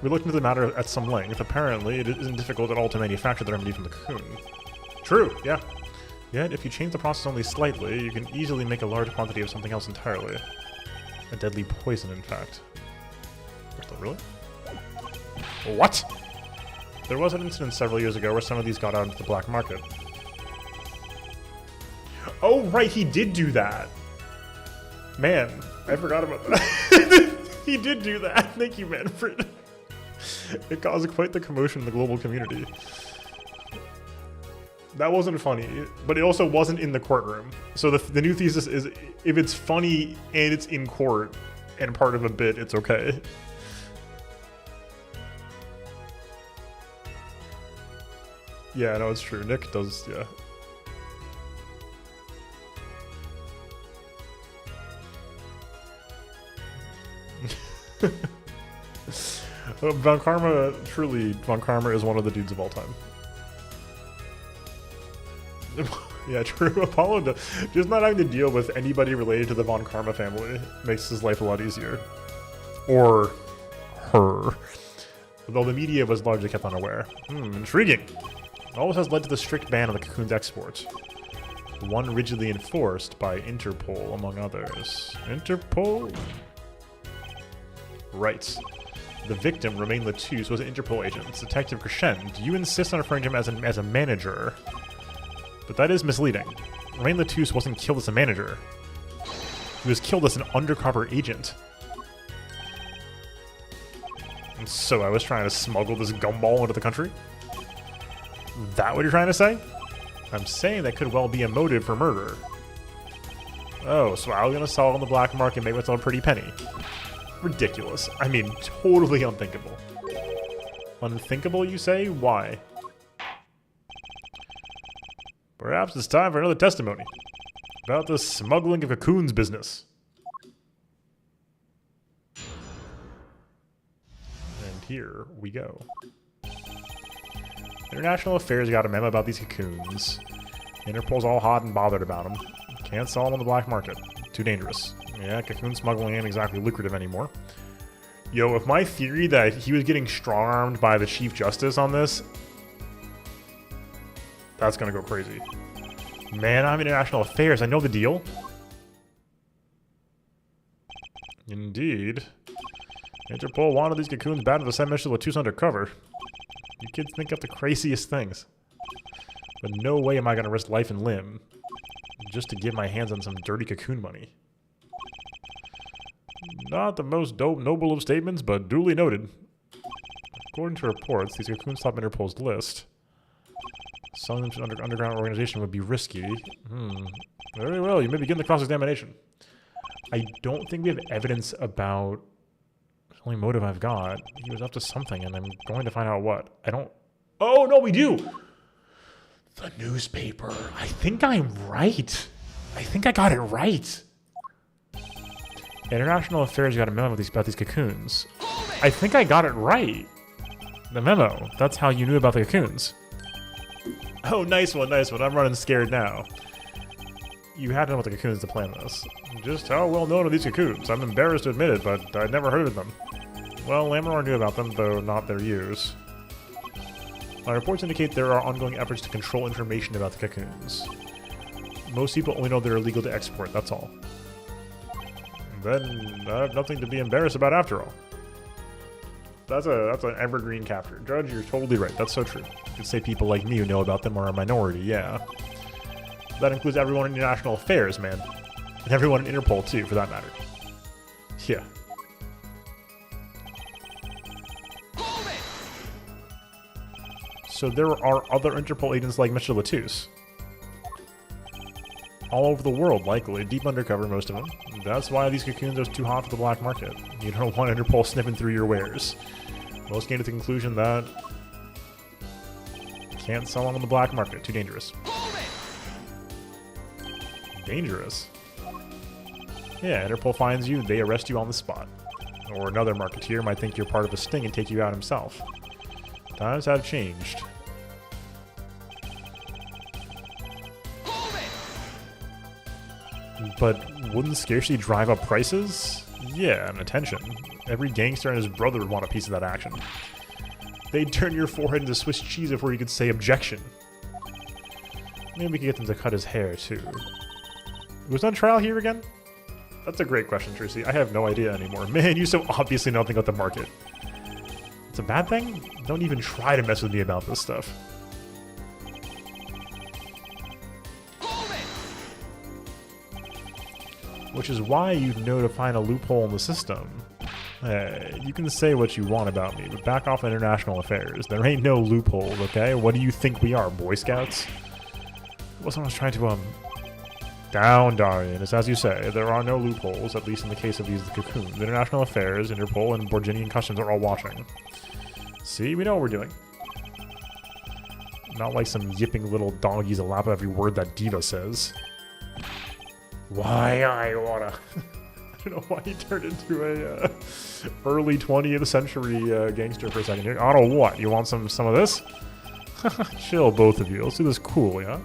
We looked into the matter at some length. Apparently, it isn't difficult at all to manufacture the remedy from the cocoon. True, yeah. Yet, if you change the process only slightly, you can easily make a large quantity of something else entirely. A deadly poison, in fact. Really? What? There was an incident several years ago where some of these got out into the black market. Oh, right, he did do that. Man, I forgot about that. He did do that. Thank you, Manfred. It caused quite the commotion in the global community. That wasn't funny, but it also wasn't in the courtroom. So the new thesis is, if it's funny and it's in court and part of a bit, it's okay. Yeah, no, it's true. Nick does, yeah. Von Karma, truly, Von Karma is one of the dudes of all time. Yeah, true. Apollo, just not having to deal with anybody related to the Von Karma family makes his life a lot easier. Or her. Though the media was largely kept unaware. Intriguing. All this has led to the strict ban on the cocoon's exports. One rigidly enforced by Interpol, among others. Interpol? Right. The victim, Romain Latouche, was an Interpol agent. Detective Crescent, you insist on referring to him as a manager. But that is misleading. Romain Latouche wasn't killed as a manager. He was killed as an undercover agent. And so I was trying to smuggle this gumball into the country? That what you're trying to say? I'm saying that could well be a motive for murder. Oh, so I was gonna sell it on the black market and make myself a pretty penny. Ridiculous. I mean, totally unthinkable. Unthinkable, you say? Why? Perhaps it's time for another testimony about the smuggling of cocoons business. And here we go. International Affairs got a memo about these cocoons. Interpol's all hot and bothered about them. Can't sell them on the black market. Too dangerous. Yeah, cocoon smuggling ain't exactly lucrative anymore. Yo, if my theory that he was getting strong-armed by the Chief Justice on this, that's gonna go crazy. Man, I'm International Affairs. I know the deal. Indeed. Interpol wanted these cocoons bad enough to send Mr. Latouche undercover. You kids think up the craziest things. But no way am I gonna risk life and limb just to get my hands on some dirty cocoon money. Not the most noble of statements, but duly noted. According to reports, these cocoons top Interpol's list. Selling them to an underground organization would be risky. Very well, you may begin the cross-examination. I don't think we have evidence about the only motive I've got. He was up to something, and I'm going to find out what. I don't... Oh, no, we do! The newspaper. I think I'm right. I think I got it right. International Affairs got a memo about these cocoons. I think I got it right. The memo. That's how you knew about the cocoons. Oh, nice one, nice one. I'm running scared now. You had to know about the cocoons to plan this. Just how well known are these cocoons? I'm embarrassed to admit it, but I'd never heard of them. Well, Lamar knew about them, though not their use. My reports indicate there are ongoing efforts to control information about the cocoons. Most people only know they're illegal to export, that's all. Then I have nothing to be embarrassed about after all. That's an evergreen capture. Judge, you're totally right. That's so true. You could say people like me who know about them are a minority, yeah. That includes everyone in International Affairs, man. And everyone in Interpol, too, for that matter. Yeah. So there are other Interpol agents like Mr. Latouche. All over the world, likely. Deep undercover, most of them. That's why these cocoons are too hot for the black market. You don't want Interpol sniffing through your wares. Most came to the conclusion that can't sell them on the black market. Too dangerous. Dangerous? Yeah, Interpol finds you, they arrest you on the spot. Or another marketeer might think you're part of a sting and take you out himself. Times have changed. But wouldn't scarcity drive up prices? Yeah, and attention. Every gangster and his brother would want a piece of that action. They'd turn your forehead into Swiss cheese before you could say objection. Maybe we could get them to cut his hair, too. Who's on trial here again? That's a great question, Tracy. I have no idea anymore. Man, you so obviously know nothing about the market. It's a bad thing? Don't even try to mess with me about this stuff. Which is why you know to find a loophole in the system. Hey, you can say what you want about me, but back off international affairs. There ain't no loopholes, okay? What do you think we are, Boy Scouts? Well, someone's trying to, Down, Darian. It's as you say, there are no loopholes, at least in the case of these cocoons. International affairs, Interpol, and Borginian customs are all watching. See, we know what we're doing. Not like some yipping little doggies that lap every word that Diva says. Why I wanna... I don't know why he turned into a early 20th century gangster for a second here. Otto, what? You want some of this? Chill, both of you. Let's do this cool, yeah?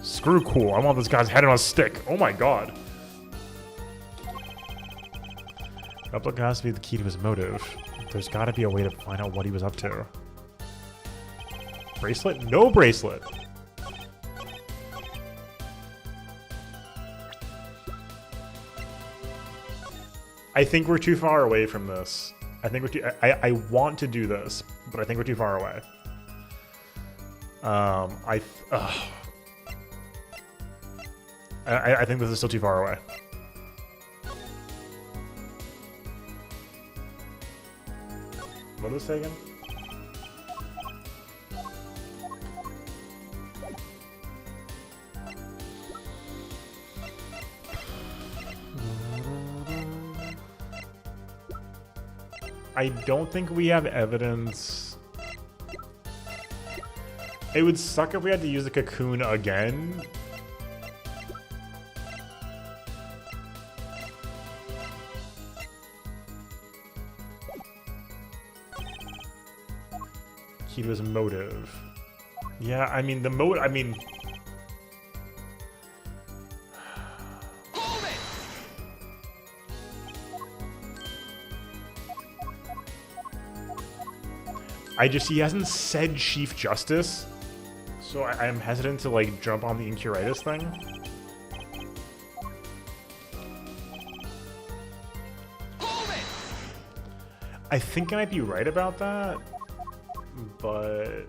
Screw cool. I want this guy's head on a stick. Oh my god. Replica has to be the key to his motive. There's gotta be a way to find out what he was up to. Bracelet? No bracelet! I think we're too far away from this. I think we're too... I want to do this, but I think we're too far away. I think this is still too far away. What did it say again? I don't think we have evidence. It would suck if we had to use the cocoon again. Key to his motive. Yeah, I mean, the motive, I mean... he hasn't said Chief Justice, so I'm hesitant to, like, jump on the Incuritis thing. I think I might be right about that, but...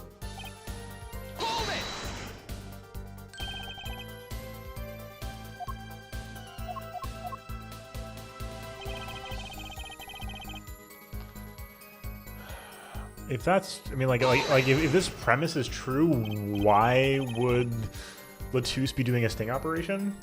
If that's, I mean, like if this premise is true, why would Latouche be doing a sting operation?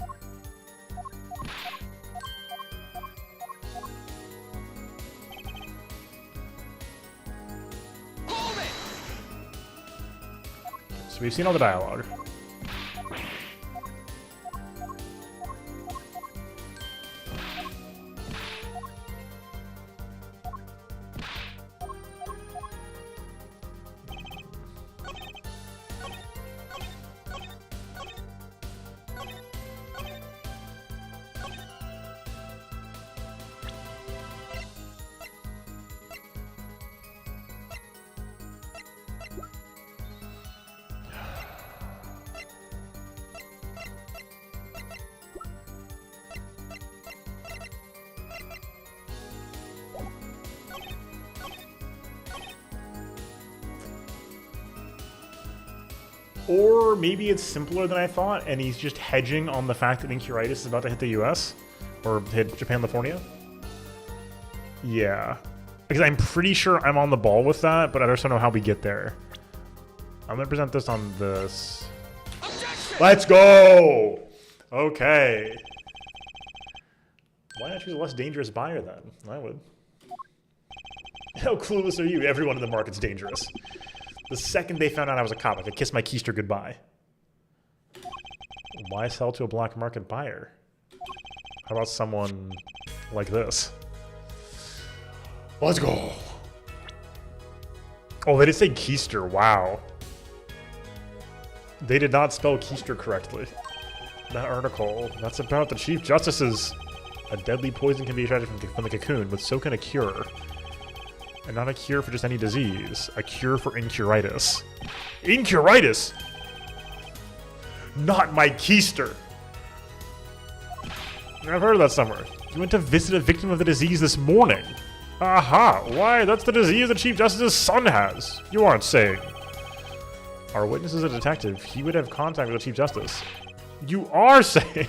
So we've seen all the dialogue. Or maybe it's simpler than I thought, and he's just hedging on the fact that Incuritis is about to hit the US, or hit Japan, California. Yeah. Because I'm pretty sure I'm on the ball with that, but I just don't know how we get there. I'm gonna present this on this. Objection! Let's go! Okay. Why not choose a less dangerous buyer then? I would. How clueless are you? Everyone in the market's dangerous. The second they found out I was a cop, I could kiss my keister goodbye. Why sell to a black market buyer? How about someone like this? Let's go! Oh, they did say keister, wow. They did not spell keister correctly. That article, that's about the Chief Justice's... A deadly poison can be extracted from the cocoon, but so can a cure. And not a cure for just any disease. A cure for Incuritis. Incuritis?! Not my keister! I've heard of that somewhere. You went to visit a victim of the disease this morning. Aha! Why, that's the disease the Chief Justice's son has. You aren't saying. Our witness is a detective. He would have contact with the Chief Justice. You are saying.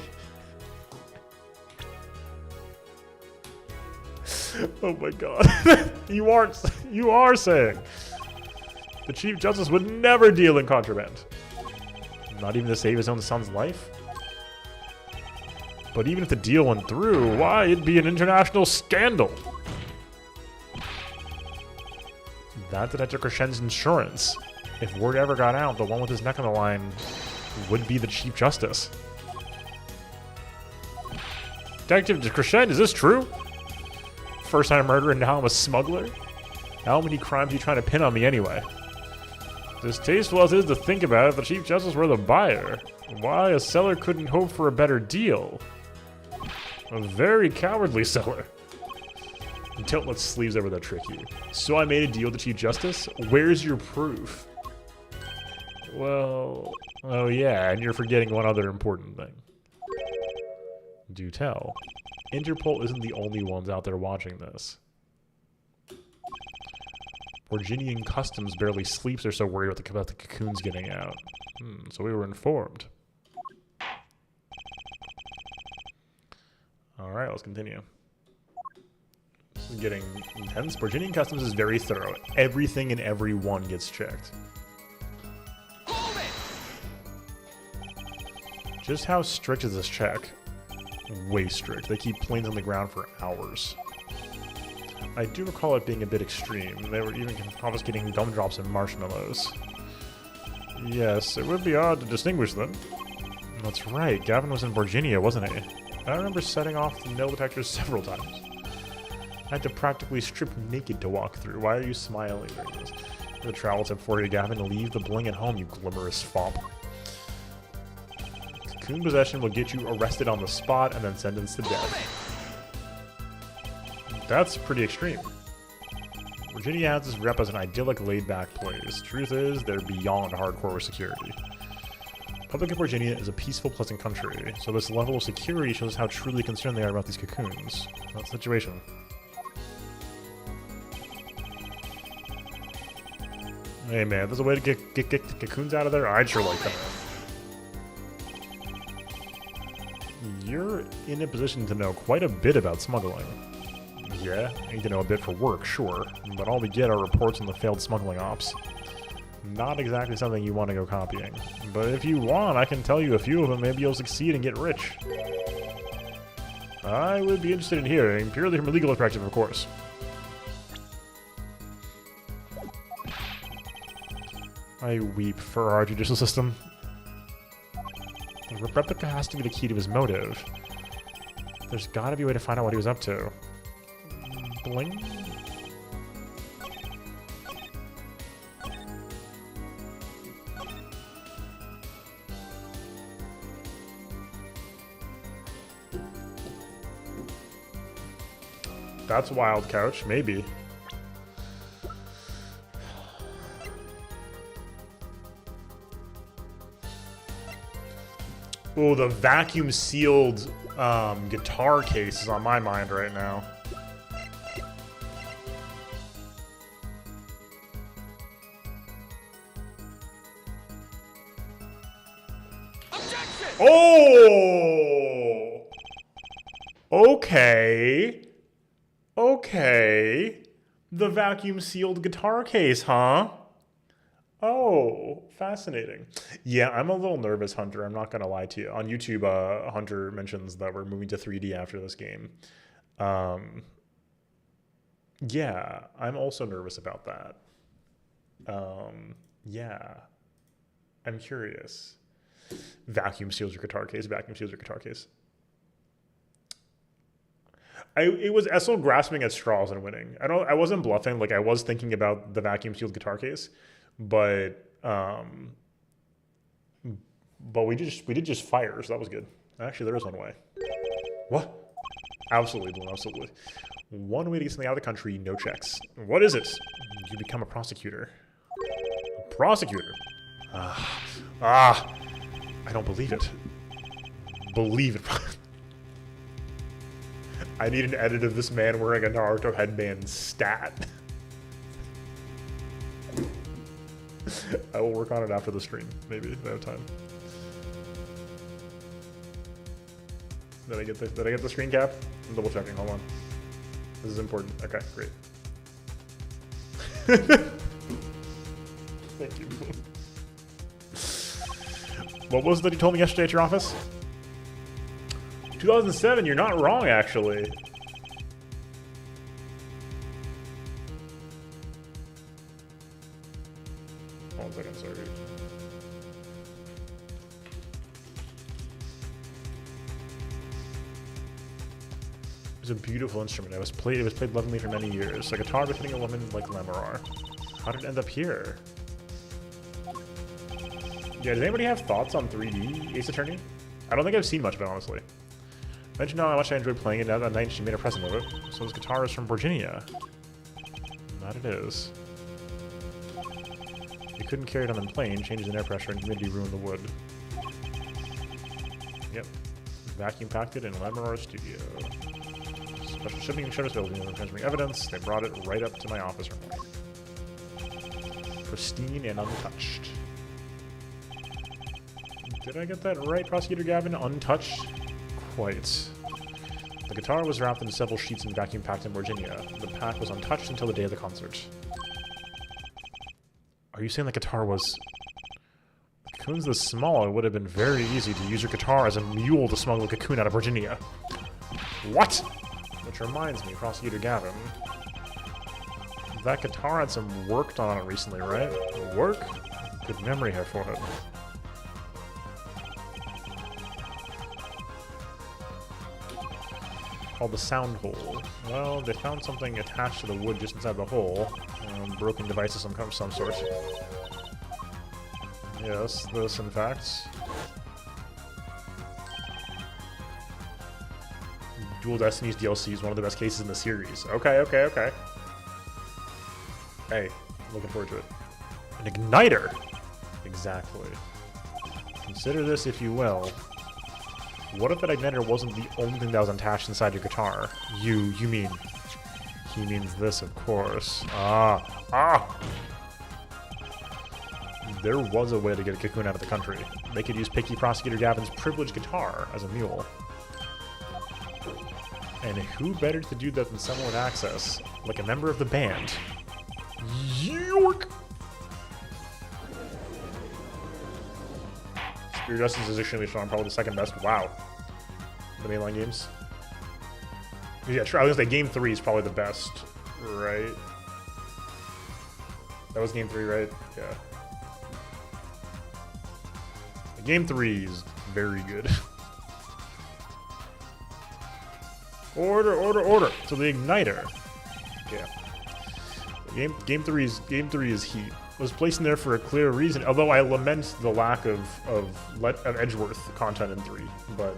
Oh my god. You are saying. The Chief Justice would never deal in contraband. Not even to save his own son's life? But even if the deal went through, why, it'd be an international scandal. That's Detective Crescen's insurance. If word ever got out, the one with his neck on the line would be the Chief Justice. Detective Crescent, is this true? First time murderer and now I'm a smuggler? How many crimes are you trying to pin on me anyway? Distasteful as it is to think about, if the Chief Justice were the buyer, why a seller couldn't hope for a better deal? A very cowardly seller. Don't let sleeves over that trick you. So I made a deal with the Chief Justice? Where's your proof? Well, oh yeah, and you're forgetting one other important thing. Do tell. Interpol isn't the only ones out there watching this. Virginian Customs barely sleeps, they're so worried about the cocoons getting out. So we were informed. Alright, let's continue. This is getting intense. Virginian Customs is very thorough. Everything and everyone gets checked. Just how strict is this check? Way strict. They keep planes on the ground for hours. I do recall it being a bit extreme. They were even confiscating gumdrops and marshmallows. Yes, it would be odd to distinguish them. That's right, Gavin was in Virginia, wasn't he? I remember setting off the metal detectors several times. I had to practically strip naked to walk through. Why are you smiling during this? The travel tip for you, Gavin. Leave the bling at home, you glimmerous fop. Cocoon possession will get you arrested on the spot and then sentenced to death. That's pretty extreme. Virginia has this rep as an idyllic, laid-back place. Truth is, they're beyond hardcore with security. Public in Virginia is a peaceful, pleasant country, so this level of security shows how truly concerned they are about these cocoons. That's the situation. Hey man, if there's a way to get the cocoons out of there, I'd sure like that. You're in a position to know quite a bit about smuggling. Yeah, I need to know a bit for work, sure, but all we get are reports on the failed smuggling ops. Not exactly something you want to go copying. But if you want, I can tell you a few of them, maybe you'll succeed and get rich. I would be interested in hearing, purely from a legal perspective, of course. I weep for our judicial system. The replica has to be the key to his motive. There's gotta be a way to find out what he was up to. Bling? That's wild, Couch. Maybe. Oh, the vacuum-sealed guitar case is on my mind right now. Objection! Oh! Okay. Okay. The vacuum-sealed guitar case, huh? Oh, fascinating. Yeah, I'm a little nervous, Hunter. I'm not going to lie to you. On YouTube, Hunter mentions that we're moving to 3D after this game. Yeah, I'm also nervous about that. Yeah. I'm curious. Vacuum seals your guitar case. Vacuum seals your guitar case. It was Essel grasping at straws and winning. I wasn't bluffing. Like, I was thinking about the vacuum sealed guitar case. But we did just fire, so that was good. Actually, there is one way. What? Absolutely, Bloom, absolutely. One way to get something out of the country, no checks. What is it? You become a prosecutor. A prosecutor? I don't believe it. Believe it. I need an edit of this man wearing a Naruto headband stat. I will work on it after the stream, maybe, if I have time. Did I get the screen cap? I'm double checking, hold on. This is important. Okay, great. Thank you. What was it that you told me yesterday at your office? 2007, you're not wrong, actually. Hold on a second, sorry. It's a beautiful instrument. It was played lovingly for many years. A guitar befitting a woman like Lemurr. How did it end up here? Yeah, does anybody have thoughts on 3D Ace Attorney? I don't think I've seen much of it, honestly. Mentioned how much I enjoyed playing it. That night she made a present of it. So this guitar is from Virginia. That it is. You couldn't carry it on the plane. Changes in air pressure and humidity ruined the wood. Yep. Vacuum packed it in Lemurr's studio. Special shipping and shutter building and transferring evidence. They brought it right up to my office room. Pristine and untouched. Did I get that right, Prosecutor Gavin? Untouched? Quite. The guitar was wrapped in several sheets and vacuum packed in Virginia. The pack was untouched until the day of the concert. Are you saying the guitar was... The cocoon's this small, it would have been very easy to use your guitar as a mule to smuggle a cocoon out of Virginia. What? Which reminds me, Prosecutor Gavin. That guitar had some work done on it recently, right? Work? Good memory here for it. Called the sound hole. Well, they found something attached to the wood just inside the hole. Broken device of some sort. Yes, this in fact. Dual Destinies DLC is one of the best cases in the series. Okay. Hey, looking forward to it. An igniter! Exactly. Consider this if you will. What if that igniter wasn't the only thing that was attached inside your guitar? You mean... He means this, of course. There was a way to get a cocoon out of the country. They could use Picky Prosecutor Gavin's privileged guitar as a mule. And who better to do that than someone with access, like a member of the band? York! Spirit Justice is extremely strong, probably the second best. Wow. The mainline games. Yeah, sure. I was gonna say Game 3 is probably the best, right? That was Game 3, right? Yeah. Game 3 is very good. Order! So the igniter. Yeah. Game 3 is heat. It was placed in there for a clear reason. Although I lament the lack of Edgeworth content in 3, but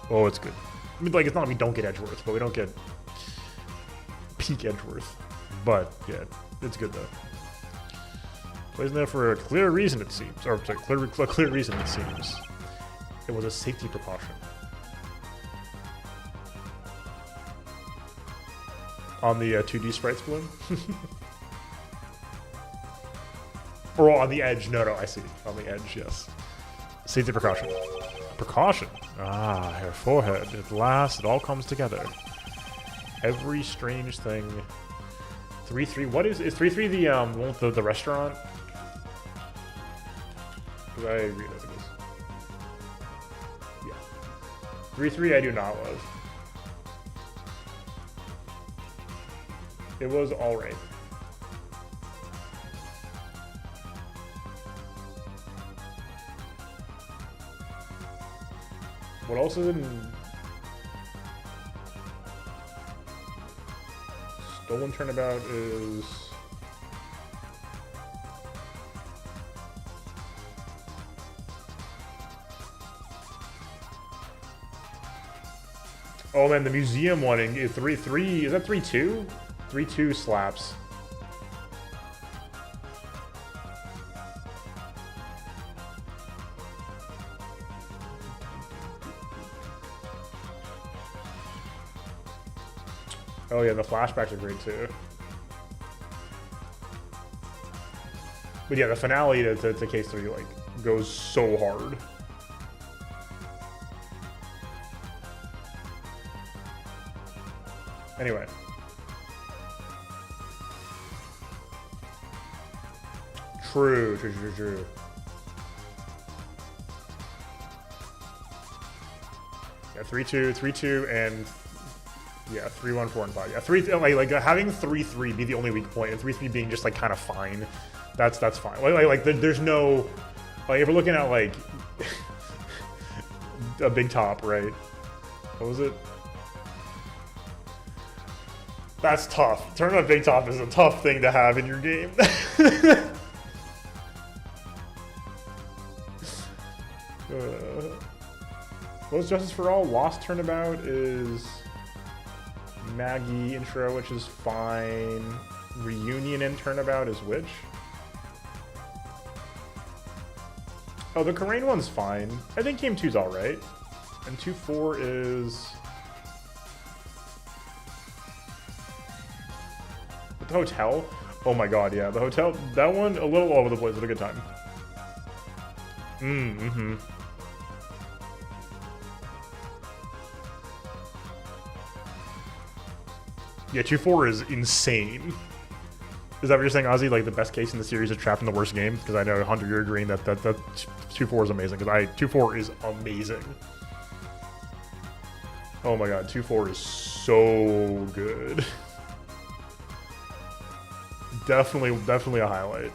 oh, it's good. I mean, like, it's not like we don't get Edgeworth, but we don't get peak Edgeworth. But yeah, it's good though. Placed in there for a clear reason, it seems, or sorry, a clear reason, it seems. It was a safety precaution. On the 2D sprites balloon? Or on the edge? No, I see. On the edge, yes. Safety precaution. Precaution? Ah, her forehead. At last, it all comes together. Every strange thing. 3-3. What is 3-3 the one with the restaurant? Because I agree with this. Yeah. 3-3 I do not love. It was alright. What else is in Stolen Turnabout is oh man, the museum one in 3-3 is that 3-2? 3-2 slaps. Oh yeah, the flashbacks are great too. But yeah, the finale to Case 3 like goes so hard. Anyway. True. Yeah, 3-2, 3-2, and yeah, 3-1, 4, and 5. Yeah, 3 like having 3-3 be the only weak point, and 3-3 being just like kind of fine. That's fine. Like there's no like if we're looking at like a big top, right? What was it? That's tough. Tournament big top is a tough thing to have in your game. What's Justice for All? Lost Turnabout is Maggie intro, which is fine. Reunion and Turnabout is which? Oh, the Karain one's fine. I think Game 2's alright. And 2-4 is... The Hotel? Oh my god, yeah. The Hotel, that one, a little all over the place, but a good time. Mm-hmm. Yeah, 2-4 is insane. Is that what you're saying, Ozzy? Like, the best case in the series is trapped in the worst game? Because I know, Hunter, you're agreeing that 2-4 is amazing. Because 2-4 is amazing. Oh my god, 2-4 is so good. Definitely a highlight.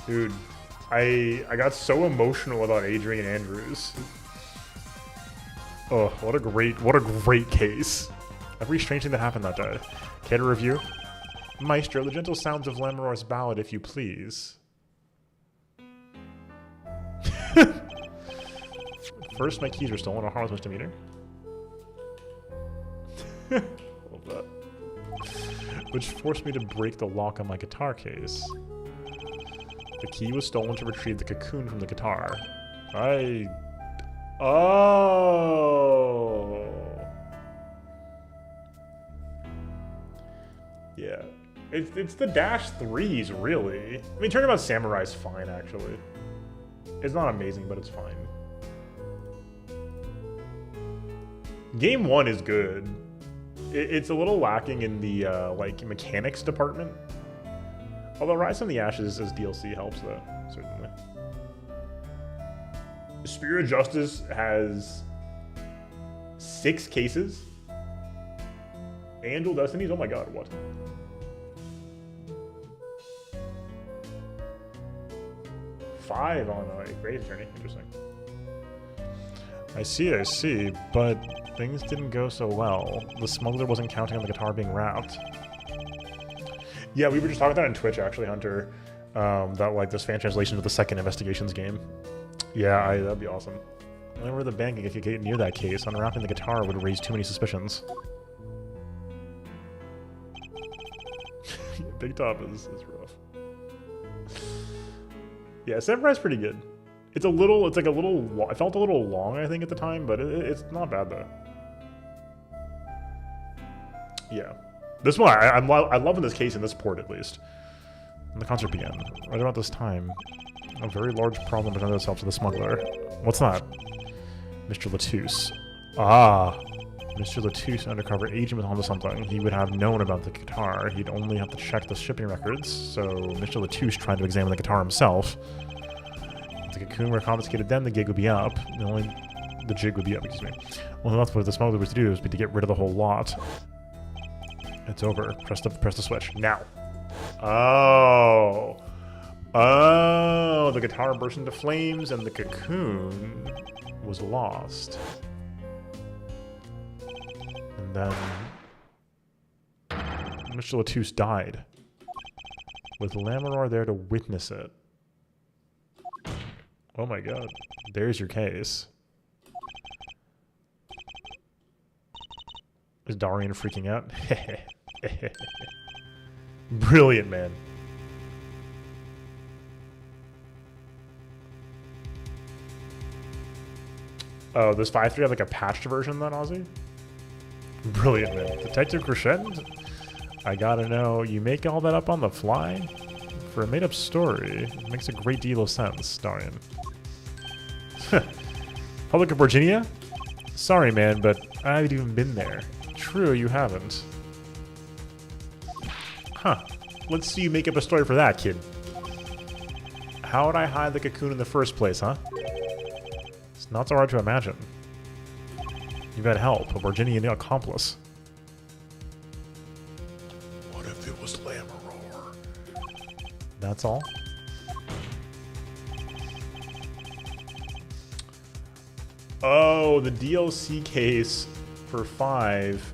Dude, I got so emotional about Adrian Andrews. Oh, what a great case. Every strange thing that happened that day. Care to review? Maestro, the gentle sounds of Lammeror's ballad, if you please. First, my keys were stolen, a harmless misdemeanor. Love that. Which forced me to break the lock on my guitar case. The key was stolen to retrieve the cocoon from the guitar. Oh. Yeah. It's the Dash 3s, really. I mean, Turnabout Samurai's fine, actually. It's not amazing, but it's fine. Game 1 is good. It's a little lacking in the, like, mechanics department. Although Rise from the Ashes as DLC helps, though, certainly. Spirit of Justice has 6 cases. And Dual Destinies? Oh my god, what? Five on a Great Attorney. Interesting. I see, but things didn't go so well. The smuggler wasn't counting on the guitar being wrapped. Yeah, we were just talking about that on Twitch, actually, Hunter. That, like, this fan translation of the second Investigations game. Yeah, that'd be awesome. Whenever the banking, if you get near that case, unwrapping the guitar would raise too many suspicions. Big Top is rough. Yeah, Samurai's pretty good. It's like a little, it felt a little long, I think, at the time, but it's not bad, though. Yeah. This one, I'm loving this case in this port, at least. And the concert began. Right about this time, a very large problem presented itself to the smuggler. What's that? Mr. Latouche. Ah. Mr. Latouche, undercover agent, was onto something. He would have known about the guitar. He'd only have to check the shipping records. So Mr. Latouche tried to examine the guitar himself. If the cocoon were confiscated, then the gig would be up. The jig would be up, excuse me. Well, that's what the smuggler was to do, was to get rid of the whole lot. It's over. Press the switch now. Oh, the guitar burst into flames, and the cocoon was lost. And then Mr. Latouche died, with Lammeror there to witness it. Oh my god! There's your case. Is Darian freaking out? Brilliant, man. Oh, does 5.3 have like a patched version then, Ozzy? Brilliant, man. Detective Crescent? I gotta know, you make all that up on the fly? For a made-up story, it makes a great deal of sense, Darian. Public of Virginia? Sorry, man, but I haven't even been there. True, you haven't. Huh. Let's see you make up a story for that, kid. How would I hide the cocoon in the first place, huh? It's not so hard to imagine. You've had help, a Virginian accomplice. What if it was Lammeror? That's all? Oh, the DLC case for 5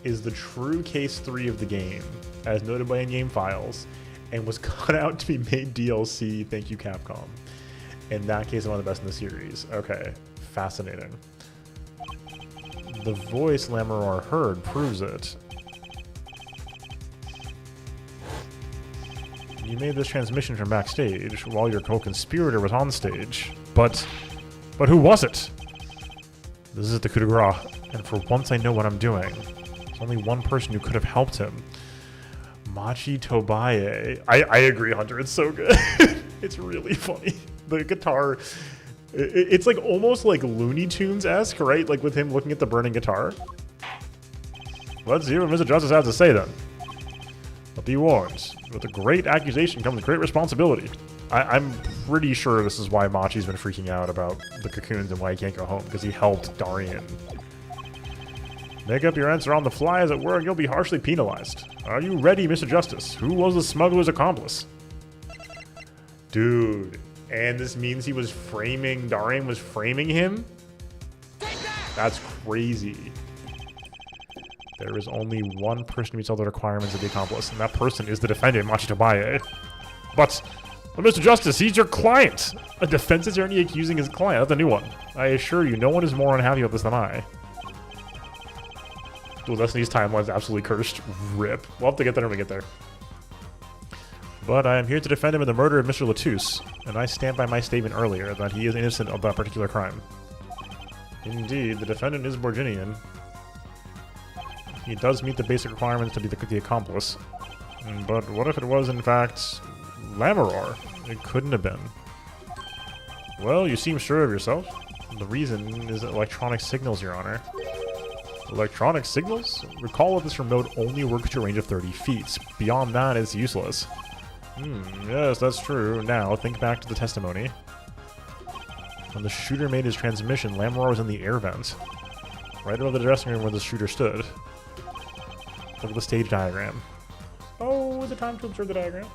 is the true case 3 of the game, as noted by in-game files, and was cut out to be made DLC. Thank you, Capcom. In that case, one of the best in the series. Okay, fascinating. The voice Lammeror heard proves it. You made this transmission from backstage while your co-conspirator was on stage, but who was it? This is the coup de grace, and for once I know what I'm doing. There's only one person who could have helped him. Machi Tobaye. I agree, Hunter. It's so good. It's really funny. The guitar, it's like almost like Looney Tunes-esque, right? Like with him looking at the burning guitar. Let's see what Mr. Justice has to say then. But be warned, with a great accusation comes great responsibility. I'm pretty sure this is why Machi's been freaking out about the cocoons and why he can't go home, because he helped Darian. Make up your answer on the fly, as it were, and you'll be harshly penalized. Are you ready, Mr. Justice? Who was the smuggler's accomplice? Dude, and this means he was framing, Darian was framing him? That's crazy. There is only one person who meets all the requirements of the accomplice, and that person is the defendant, Machi Tobaye. But Mr. Justice, he's your client! A defense attorney accusing his client. That's a new one. I assure you, no one is more unhappy with this than I. Dude, Destiny's timeline's absolutely cursed. RIP. We'll have to get there when we get there. But I am here to defend him in the murder of Mr. Latouche, and I stand by my statement earlier that he is innocent of that particular crime. Indeed, the defendant is Borginian. He does meet the basic requirements to be the accomplice. But what if it was, in fact, Lammeror? It couldn't have been. Well, you seem sure of yourself. The reason is electronic signals, Your Honor. Electronic signals? Recall that this remote only works to a range of 30 feet. Beyond that, it's useless. Yes, that's true. Now, think back to the testimony. When the shooter made his transmission, Lammeror was in the air vent. Right above the dressing room where the shooter stood. Look at the stage diagram. Oh, is it time to observe the diagram?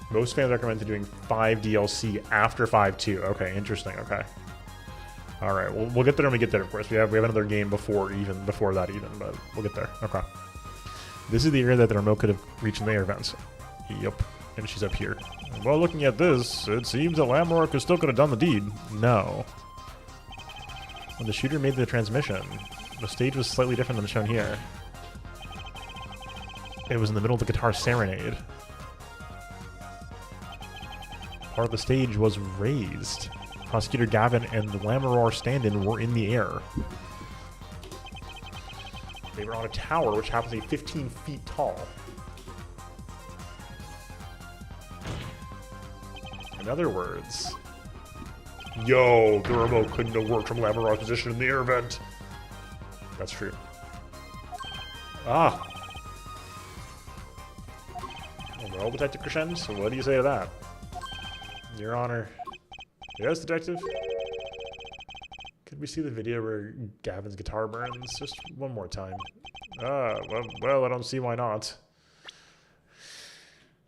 Most fans recommend doing 5 DLC after 5.2. Okay, interesting. Okay. All right, we'll get there when we get there. Of course, we have another game before that, but we'll get there. Okay. This is the area that the remote could have reached in the air vents. Yep, and she's up here. Well, looking at this, it seems that Lammeror still could have done the deed. No. When the shooter made the transmission, the stage was slightly different than shown here. It was in the middle of the guitar serenade. Part of the stage was raised. Prosecutor Gavin and the Lammeror stand-in were in the air. They were on a tower which happens to be 15 feet tall. In other words, yo, the remote couldn't have worked from Lammeror's position in the air vent. That's true. Ah. Well, Detective Crescent, so what do you say to that? Your Honor. Yes, Detective? Could we see the video where Gavin's guitar burns? Just one more time. Well, I don't see why not.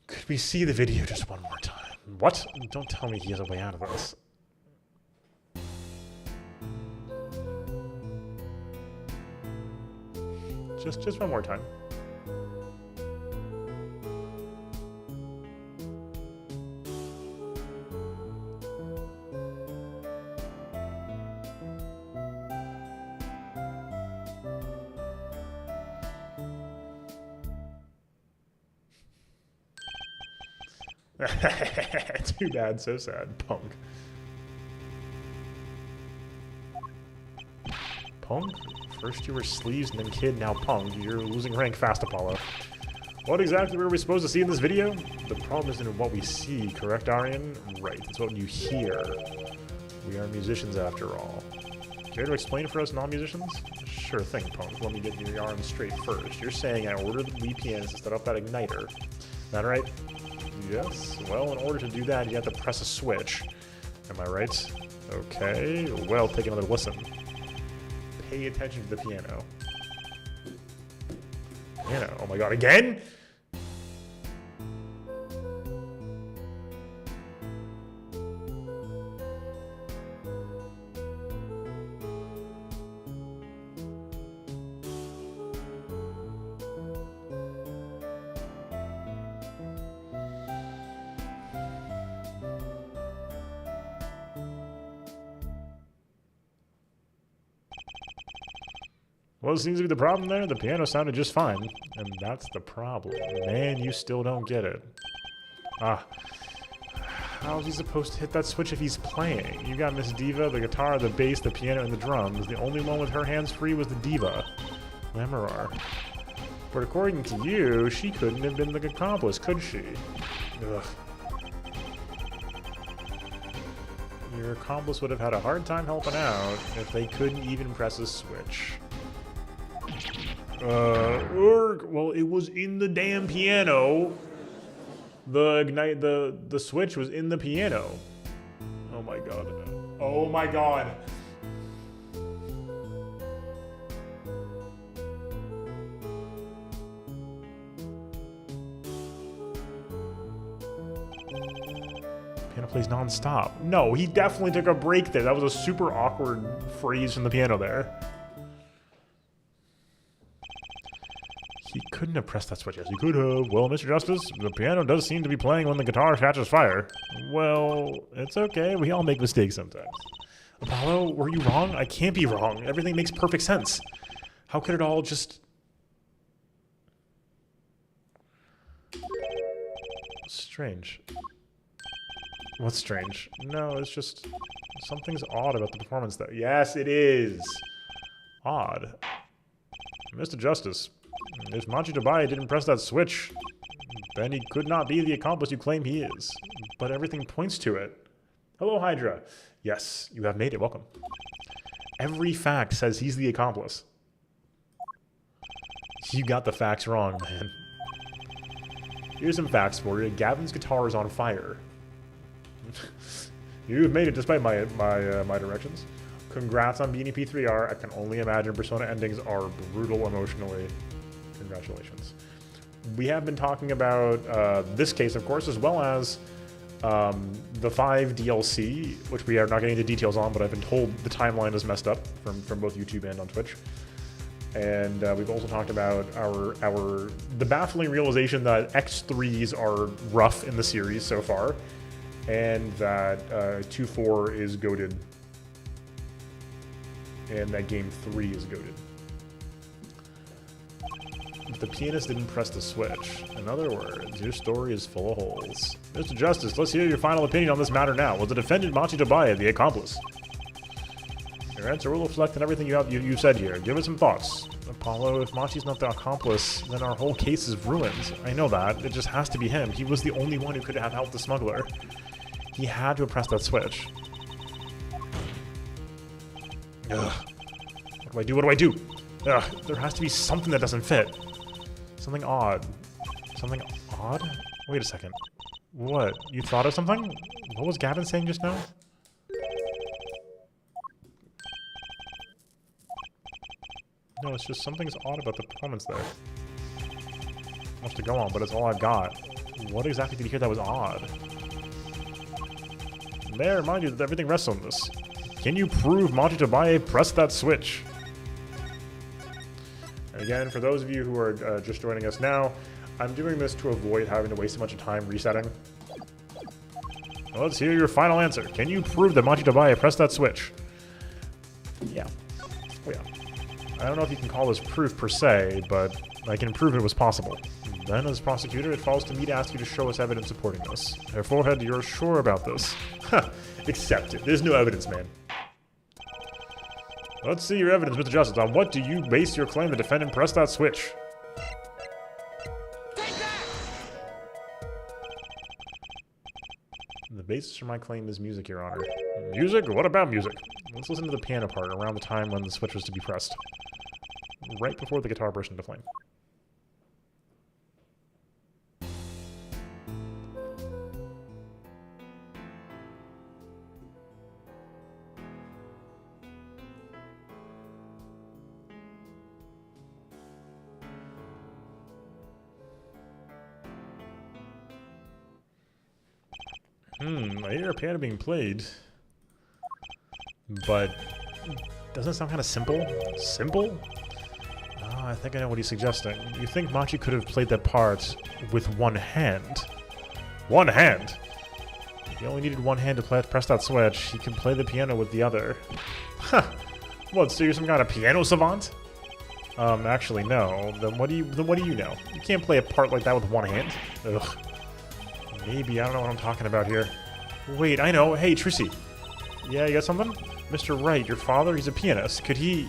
Could we see the video just one more time? What? Don't tell me he has a way out of this. Just one more time. Too bad, so sad, punk. Punk? First you were sleeves and then kid, now punk. You're losing rank fast, Apollo. What exactly were we supposed to see in this video? The problem isn't in what we see, correct, Aryan? Right, it's what you hear. We are musicians after all. Care to explain for us non-musicians? Sure thing, punk. Let me get your arms straight first. You're saying I ordered the VPNs to set up that igniter. That right? Yes. Well, in order to do that, you have to press a switch. Am I right? Okay. Well, take another listen. Pay attention to the piano. Piano. Oh my god, again? Well, it seems to be the problem there. The piano sounded just fine. And that's the problem. Man, you still don't get it. Ah. How is he supposed to hit that switch if he's playing? You got Miss Diva, the guitar, the bass, the piano, and the drums. The only one with her hands free was the Diva. Memorar. But according to you, she couldn't have been the accomplice, could she? Ugh. Your accomplice would have had a hard time helping out if they couldn't even press a switch. Well, it was in the damn piano. The switch was in the piano. Oh my god. Oh my god. Piano plays non-stop. No, he definitely took a break there. That was a super awkward freeze from the piano there. He couldn't have pressed that switch. Yes, he could have. Well, Mr. Justice, the piano does seem to be playing when the guitar catches fire. Well, it's okay. We all make mistakes sometimes. Apollo, were you wrong? I can't be wrong. Everything makes perfect sense. How could it all just... Strange. What's strange? No, it's just... Something's odd about the performance there. Yes, it is. Odd. Mr. Justice, if Machi Tobias didn't press that switch, then he could not be the accomplice you claim he is. But everything points to it. Hello, Hydra. Yes, you have made it. Welcome. Every fact says he's the accomplice. You got the facts wrong, man. Here's some facts for you. Gavin's guitar is on fire. You've made it despite my directions. Congrats on being EP3R. I can only imagine Persona endings are brutal emotionally. Congratulations. We have been talking about this case, of course, as well as the 5 DLC, which we are not getting into details on, but I've been told the timeline is messed up from both YouTube and on Twitch. And we've also talked about the baffling realization that X3s are rough in the series so far, and that 2-4 is goated, and that game 3 is goated. The pianist didn't press the switch. In other words, your story is full of holes. Mr. Justice, let's hear your final opinion on this matter now. Was the defendant Machi Tobias the accomplice? Your answer will reflect on everything you said here. Give it some thoughts. Apollo, if Machi's not the accomplice, then our whole case is ruined. I know that. It just has to be him. He was the only one who could have helped the smuggler. He had to have pressed that switch. Ugh. What do I do? What do I do? Ugh. There has to be something that doesn't fit. Something odd. Something odd? Wait a second. What? You thought of something? What was Gavin saying just now? No, it's just something's odd about the performance there. Much to go on, but it's all I've got. What exactly did you hear that was odd? May I remind you that everything rests on this. Can you prove Machi Tobias pressed that switch? And again, for those of you who are just joining us now, I'm doing this to avoid having to waste a bunch of time resetting. Well, let's hear your final answer. Can you prove that Machi Tobias pressed that switch? Yeah. Oh yeah. I don't know if you can call this proof per se, but I can prove it was possible. Then, as prosecutor, it falls to me to ask you to show us evidence supporting this. Her forehead, you're sure about this? Ha! Accept it. There's no evidence, man. Let's see your evidence, Mr. Justice. On what do you base your claim the defendant pressed that switch? Take that! The basis for my claim is music, Your Honor. Music? What about music? Let's listen to the piano part around the time when the switch was to be pressed. Right before the guitar burst into flame. I hear a piano being played, but doesn't it sound kind of simple? Simple? Oh, I think I know what he's suggesting. You think Machi could have played that part with one hand? One hand? If he only needed one hand to press that switch, he can play the piano with the other. Huh. What, so you're some kind of piano savant? Actually, no. Then what do you know? You can't play a part like that with one hand. Ugh. Maybe, I don't know what I'm talking about here. Wait, I know. Hey, Trissy. Yeah, you got something? Mr. Wright, your father, he's a pianist. Could he...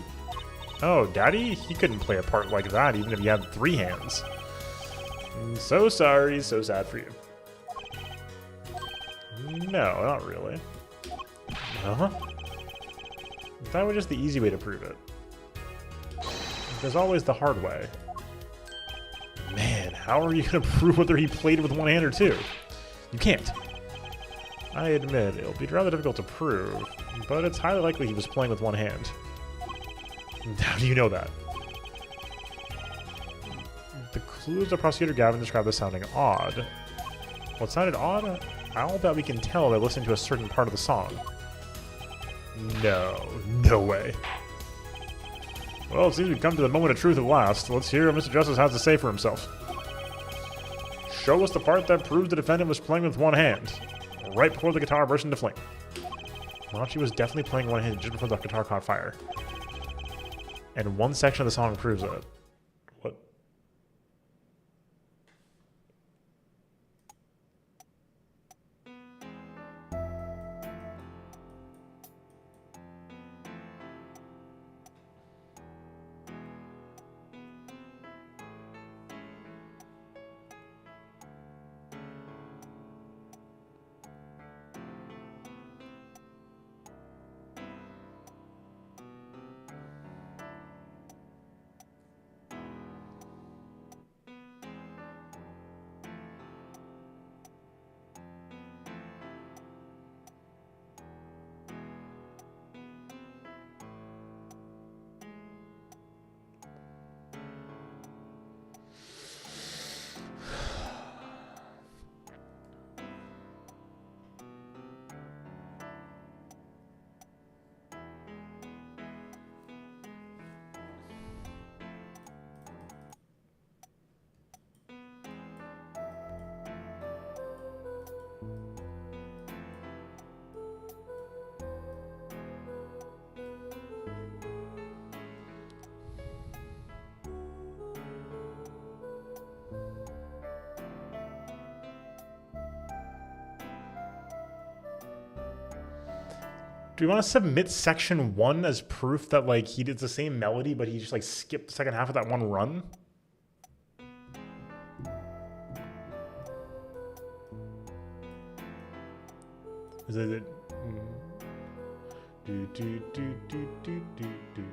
Oh, Daddy? He couldn't play a part like that, even if he had 3 hands. I'm so sorry, so sad for you. No, not really. Uh-huh. That was just the easy way to prove it. There's always the hard way. Man, how are you going to prove whether he played with one hand or 2? You can't. I admit, it'll be rather difficult to prove, but it's highly likely he was playing with one hand. How do you know that? The clues the prosecutor Gavin described as sounding odd. What sounded odd? I'll bet we can tell by listening to a certain part of the song. No way. Well, it seems we've come to the moment of truth at last. Let's hear what Mr. Justice has to say for himself. Show us the part that proves the defendant was playing with one hand, right before the guitar burst into flame. Machi was definitely playing one hand just before the guitar caught fire. And one section of the song proves it. What? Do we want to submit section 1 as proof that, like, he did the same melody, but he just, like, skipped the second half of that one run? Is it... Do, do, do, do, do, do, do.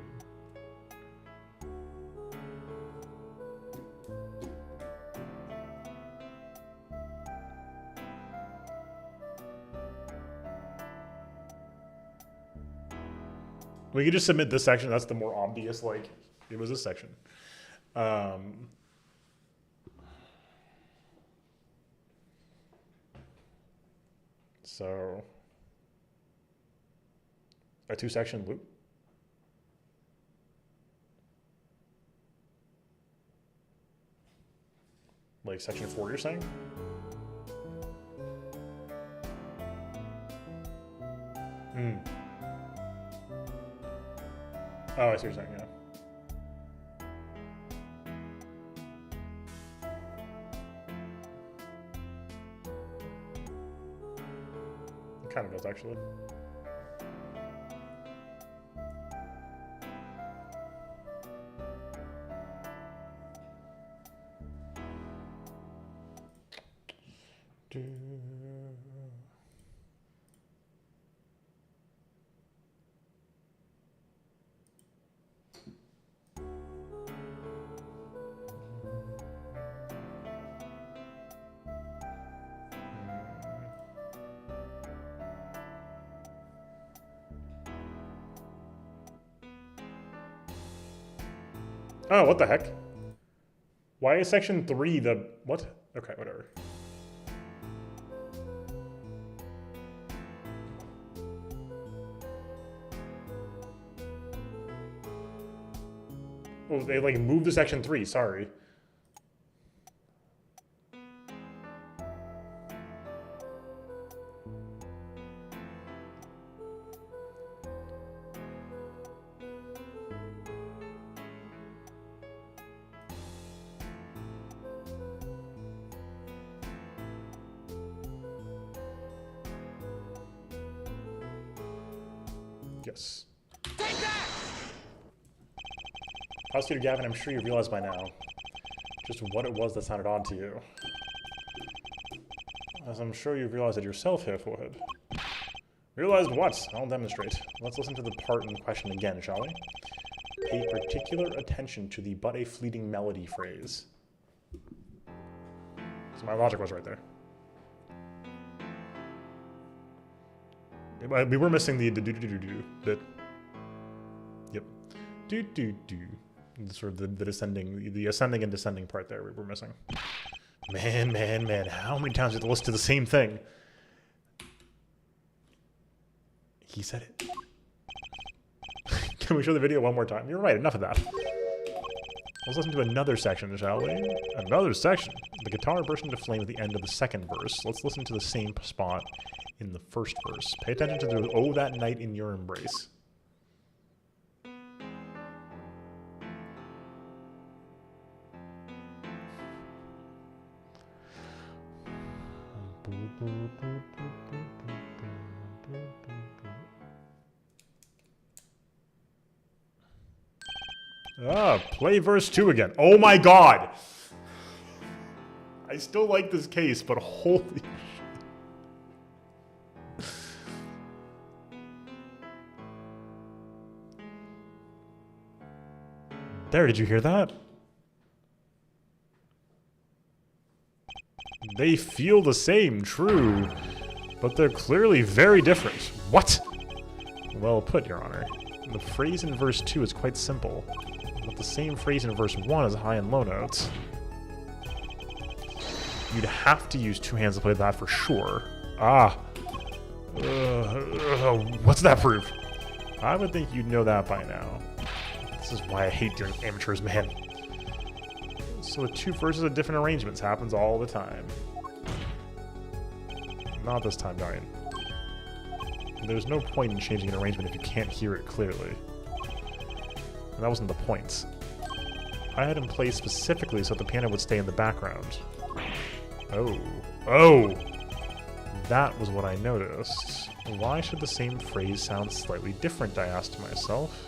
We could just submit this section. That's the more obvious, like, it was this section. So, a 2-section loop. Like section 4, you're saying? Oh, I see what you're saying, yeah. notes, actually. Oh, what the heck? Why is section 3 the... what? Okay, whatever. Oh, they like moved to section 3, sorry. Yes. Take that! Prosecutor Gavin, I'm sure you realize by now just what it was that sounded odd to you. As I'm sure you've realized it yourself here, Forehead. Realized what? I'll demonstrate. Let's listen to the part in question again, shall we? Pay particular attention to the "but a fleeting melody" phrase. So my logic was right there. We were missing the do-do-do-do-do bit. Yep. Do-do-do. Sort of the descending, the ascending and descending part there we were missing. Man, how many times do you have to listen to the same thing? He said it. Can we show the video one more time? You're right, enough of that. Let's listen to another section, shall we? Another section. The guitar burst into flame at the end of the second verse. Let's listen to the same spot in the first verse. Pay attention to the "Oh, that night in your embrace." Ah, play verse 2 again. Oh my god! I still like this case, but holy shit. There, did you hear that? They feel the same, true, but they're clearly very different. What? Well put, Your Honor. The phrase in verse 2 is quite simple, but the same phrase in verse 1 is high and low notes. You'd have to use two hands to play that for sure. Ah. What's that proof? I would think you'd know that by now. This is why I hate dealing with amateurs, man. So with two verses of different arrangements happens all the time. Not this time, Darian. There's no point in changing an arrangement if you can't hear it clearly. And that wasn't the point. I had him play specifically so the piano would stay in the background. Oh! That was what I noticed. Why should the same phrase sound slightly different, I asked myself.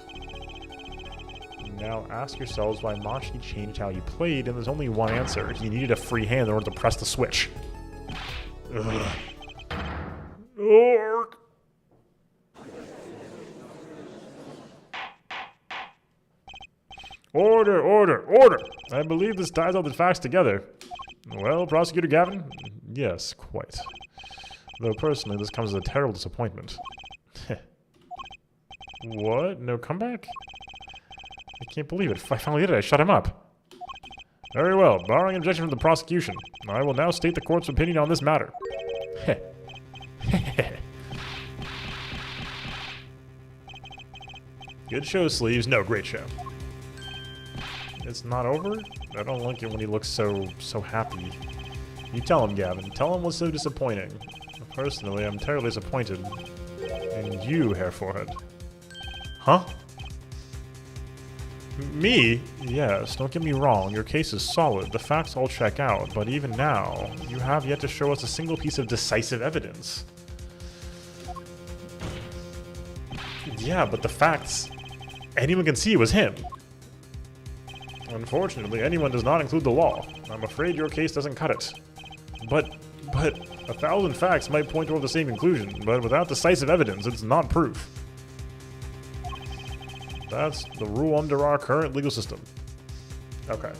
Now ask yourselves why Machi changed how he played, and there's only one answer. He needed a free hand in order to press the switch. Ugh. Orc. Order! I believe this ties all the facts together. Well, Prosecutor Gavin? Yes, quite. Though personally, this comes as a terrible disappointment. What? No comeback? I can't believe it. I finally did it. I shut him up. Very well. Barring objection from the prosecution, I will now state the court's opinion on this matter. Good show, Sleeves. No, great show. It's not over? I don't like it when he looks so happy. You tell him, Gavin. Tell him what's so disappointing. Personally, I'm terribly disappointed. And you, Hair Forehead. Huh? Me? Yes, don't get me wrong, your case is solid, the facts all check out, but even now, you have yet to show us a single piece of decisive evidence. Yeah, but the facts, anyone can see it was him. Unfortunately, anyone does not include the law. I'm afraid your case doesn't cut it. But 1,000 facts might point toward the same conclusion, but without decisive evidence, it's not proof. That's the rule under our current legal system. Okay.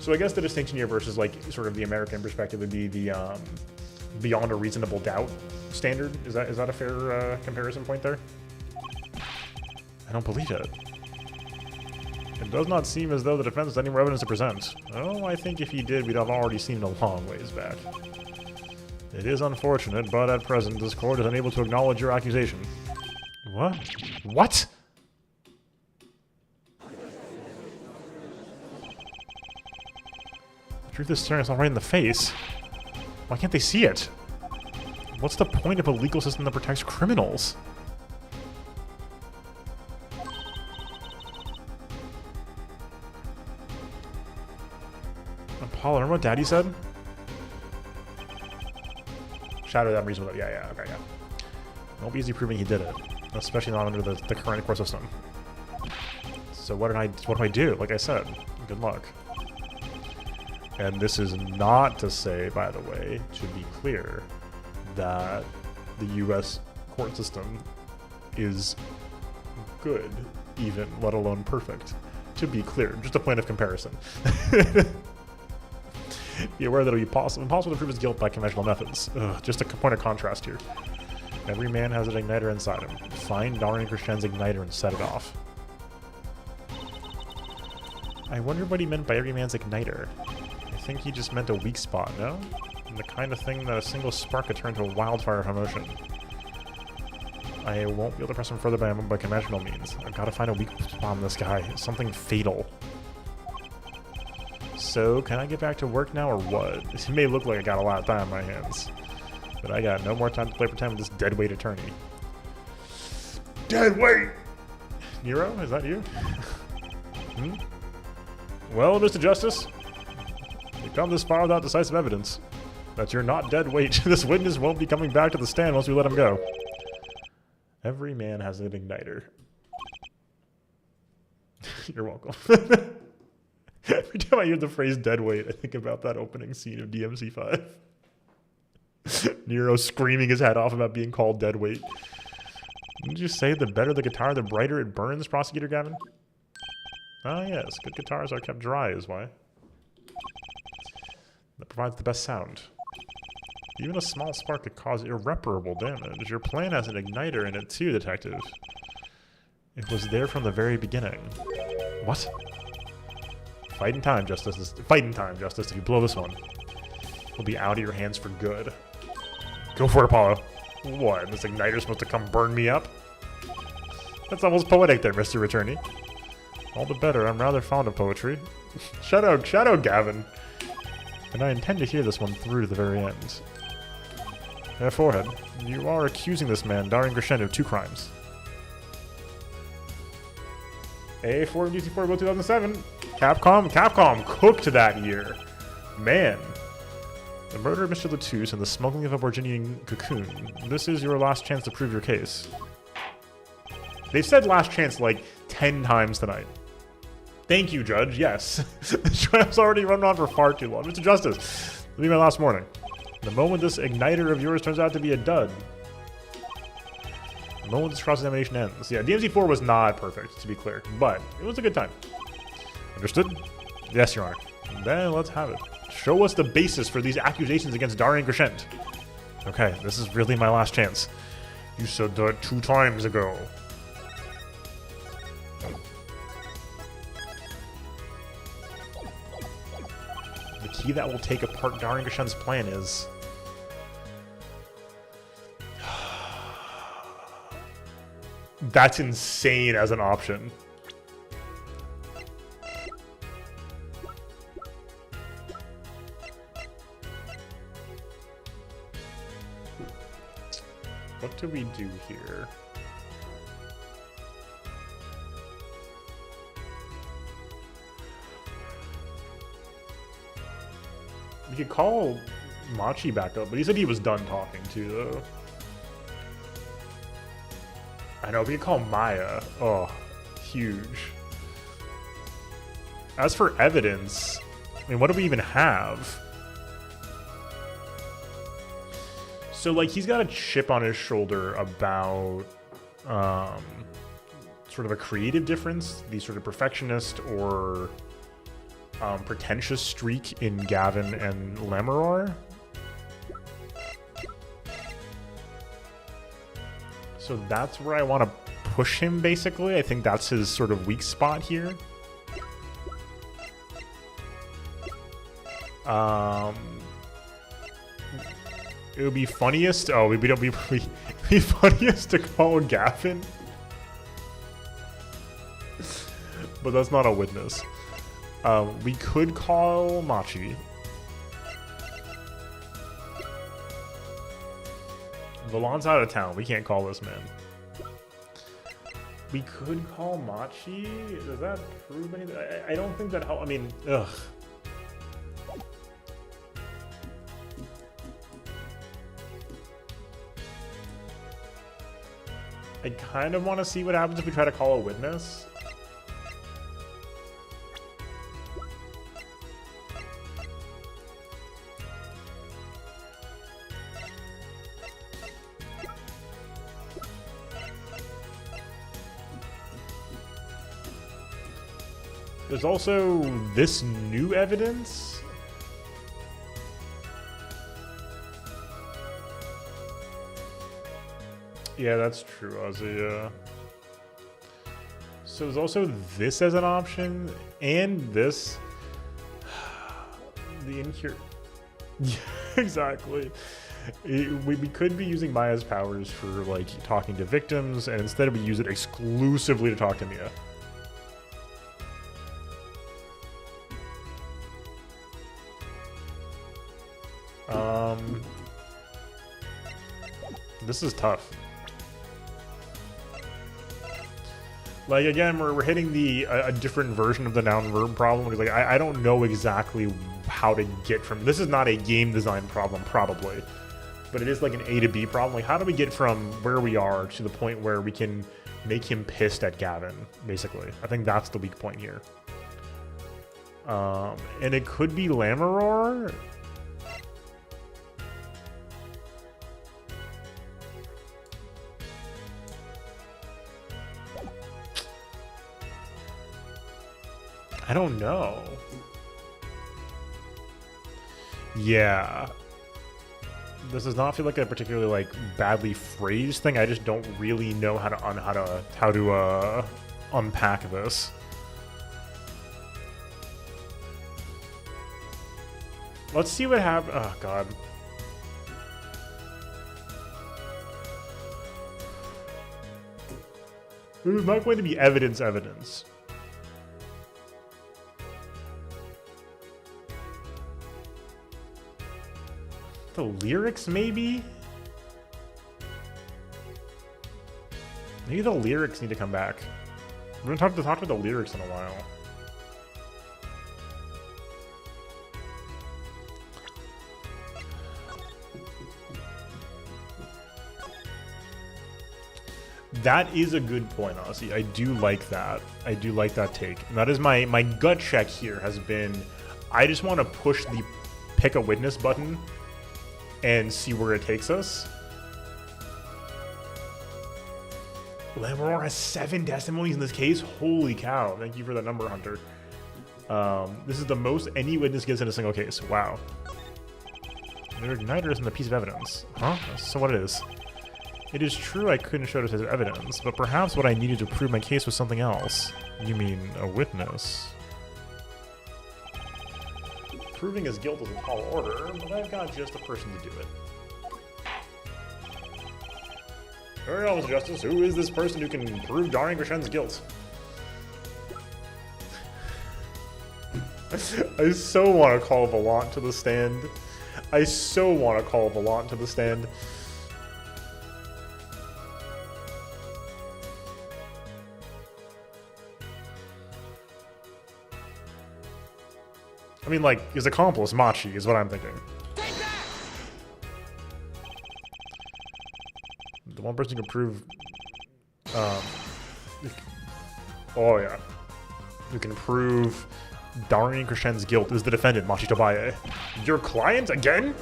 So I guess the distinction here versus like sort of the American perspective would be the beyond a reasonable doubt standard. Is that a fair comparison point there? I don't believe it. It does not seem as though the defense has any more evidence to present. Oh, I think if he did, we'd have already seen it a long ways back. It is unfortunate, but at present, this court is unable to acknowledge your accusation. What? What? The truth is staring us all right in the face. Why can't they see it? What's the point of a legal system that protects criminals? Apollo, remember what Daddy said? Shadow that reasonable. Yeah, okay, yeah. It won't be easy proving he did it, especially not under the current court system. So what do I do? Like I said, good luck. And this is not to say, by the way, to be clear, that the U.S. court system is good, even, let alone perfect. To be clear, just a point of comparison. Be aware that it will be impossible to prove his guilt by conventional methods. Ugh, just a point of contrast here. Every man has an igniter inside him. Find Darian Krishen's igniter and set it off. I wonder what he meant by every man's igniter. I think he just meant a weak spot, no? And the kind of thing that a single spark could turn to a wildfire of emotion. I won't be able to press him further by conventional means. I've got to find a weak spot in this guy. Something fatal. So, can I get back to work now or what? It may look like I got a lot of time on my hands, but I got no more time to play pretend with this deadweight attorney. Deadweight! Nero, is that you? Hmm? Well, Mr. Justice, you come this far without decisive evidence that you're not dead weight. This witness won't be coming back to the stand once we let him go. Every man has an igniter. You're welcome. Every time I hear the phrase dead weight, I think about that opening scene of DMC5. Nero screaming his head off about being called dead weight. Didn't you say the better the guitar, the brighter it burns, Prosecutor Gavin? Ah, yes, good guitars are kept dry is why. That provides the best sound. Even a small spark could cause irreparable damage. Your plan has an igniter in it too, Detective. It was there from the very beginning. What? Fighting time, Justice. Fighting time, Justice. If you blow this one, it'll be out of your hands for good. Go for it, Apollo. What? This igniter's supposed to come burn me up? That's almost poetic there, Mr. Attorney. All the better. I'm rather fond of poetry. Shadow Gavin. And I intend to hear this one through to the very end. Forehead, you are accusing this man, Darian Krishen, of 2 crimes. A4 DC4 Build 2007. Capcom cooked that year. Man. The murder of Mr. Latouche and the smuggling of a Borginian cocoon. This is your last chance to prove your case. They've said last chance like 10 times tonight. Thank you, Judge. Yes. This trial's already run on for far too long. Mr. Justice, this will be my last warning. The moment this igniter of yours turns out to be a dud, the moment this cross-examination ends. Yeah, DMC4 was not perfect, to be clear, but it was a good time. Understood? Yes, Your Honor. Then let's have it. Show us the basis for these accusations against Darian Krishen. Okay, this is really my last chance. You said that 2 times ago. The key that will take apart Darian Krishen's plan is... That's insane as an option. What do we do here? We could call Machi back up, but he said he was done talking too, though. I know, we could call Maya. Oh, huge. As for evidence, I mean, what do we even have? So, like, he's got a chip on his shoulder about sort of a creative difference, the sort of perfectionist or pretentious streak in Gavin and Lammeror. So that's where I want to push him, basically. I think that's his sort of weak spot here. It would be funniest. Oh, we don't be funniest to call Gavin, but that's not a witness. We could call Machi. Valon's out of town. We can't call this man. We could call Machi. Does that prove anything? I don't think that helps. I mean, ugh. I kind of want to see what happens if we try to call a witness. There's also this new evidence. Yeah, that's true, Ozzy. So there's also this as an option, and this. The incur. Yeah, exactly. We could be using Maya's powers for, like, talking to victims, and instead we use it exclusively to talk to Mia. This is tough. Like, again, we're hitting a different version of the noun verb problem, because, like, I don't know exactly how to get from, this is not a game design problem probably, but it is like an A to B problem. Like, how do we get from where we are to the point where we can make him pissed at Gavin, basically? I think that's the weak point here. And it could be Lammeror. I don't know. Yeah. This does not feel like a particularly, like, badly phrased thing. I just don't really know how to unpack this. Let's see what happens. Oh god. This is not going to be evidence. The lyrics, maybe? Maybe the lyrics need to come back. We're gonna talk about the lyrics in a while. That is a good point, Ozzy. I do like that. I do like that take. And that is my gut check here has been, I just want to push the pick a witness button and see where it takes us. Lammeror has 7 testimonies in this case. Holy cow. Thank you for the number, Hunter. This is the most any witness gets in a single case. Wow. Their igniter isn't a piece of evidence. Huh? So what it is? It is true I couldn't show this as evidence, but perhaps what I needed to prove my case was something else. You mean a witness? Proving his guilt is a tall order, but I've got just the person to do it. Very well, Mr. Justice. Who is this person who can prove Darian Grishen's guilt? I so want to call Valant to the stand. I so want to call Valant to the stand. I mean, like, his accomplice, Machi, is what I'm thinking. The one person who can prove... Oh yeah. Who can prove Darian Krishen's guilt is the defendant, Machi Tobaye. Your client again?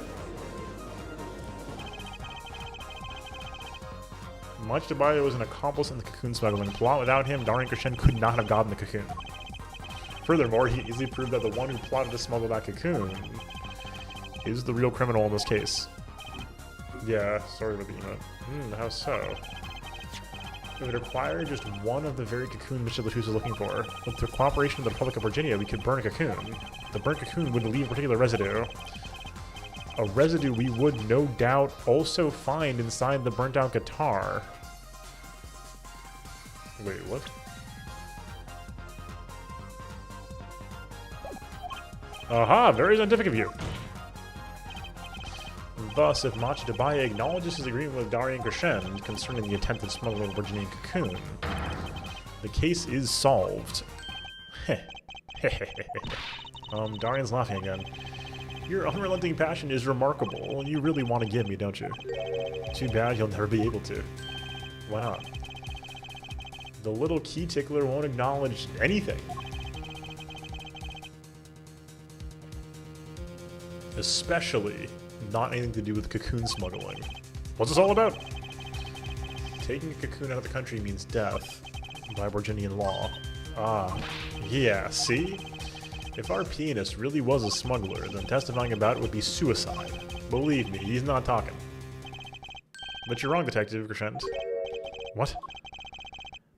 Machi Tobaye was an accomplice in the cocoon smuggling plot. Without him, Darian Krishen could not have gotten the cocoon. Furthermore, he easily proved that the one who plotted to smuggle that cocoon is the real criminal in this case. Yeah, sorry about the emote. How so? It would require just one of the very cocoon Mr. Latus is looking for. With the cooperation of the Republic of Virginia, we could burn a cocoon. The burnt cocoon would leave a particular residue. A residue we would no doubt also find inside the burnt out guitar. Wait, what? Aha, very scientific of you. Thus, if Machi Tobaye acknowledges his agreement with Darian Krishen concerning the attempted smuggling of Virginian cocoon, the case is solved. Darian's laughing again. Your unrelenting passion is remarkable. You really want to give me, don't you? Too bad you'll never be able to. Why not? The little key tickler won't acknowledge anything. Especially not anything to do with cocoon smuggling. What's this all about? Taking a cocoon out of the country means death by Virginian law. Ah, yeah, see? If our pianist really was a smuggler, then testifying about it would be suicide. Believe me, he's not talking. But you're wrong, Detective Crescent. What?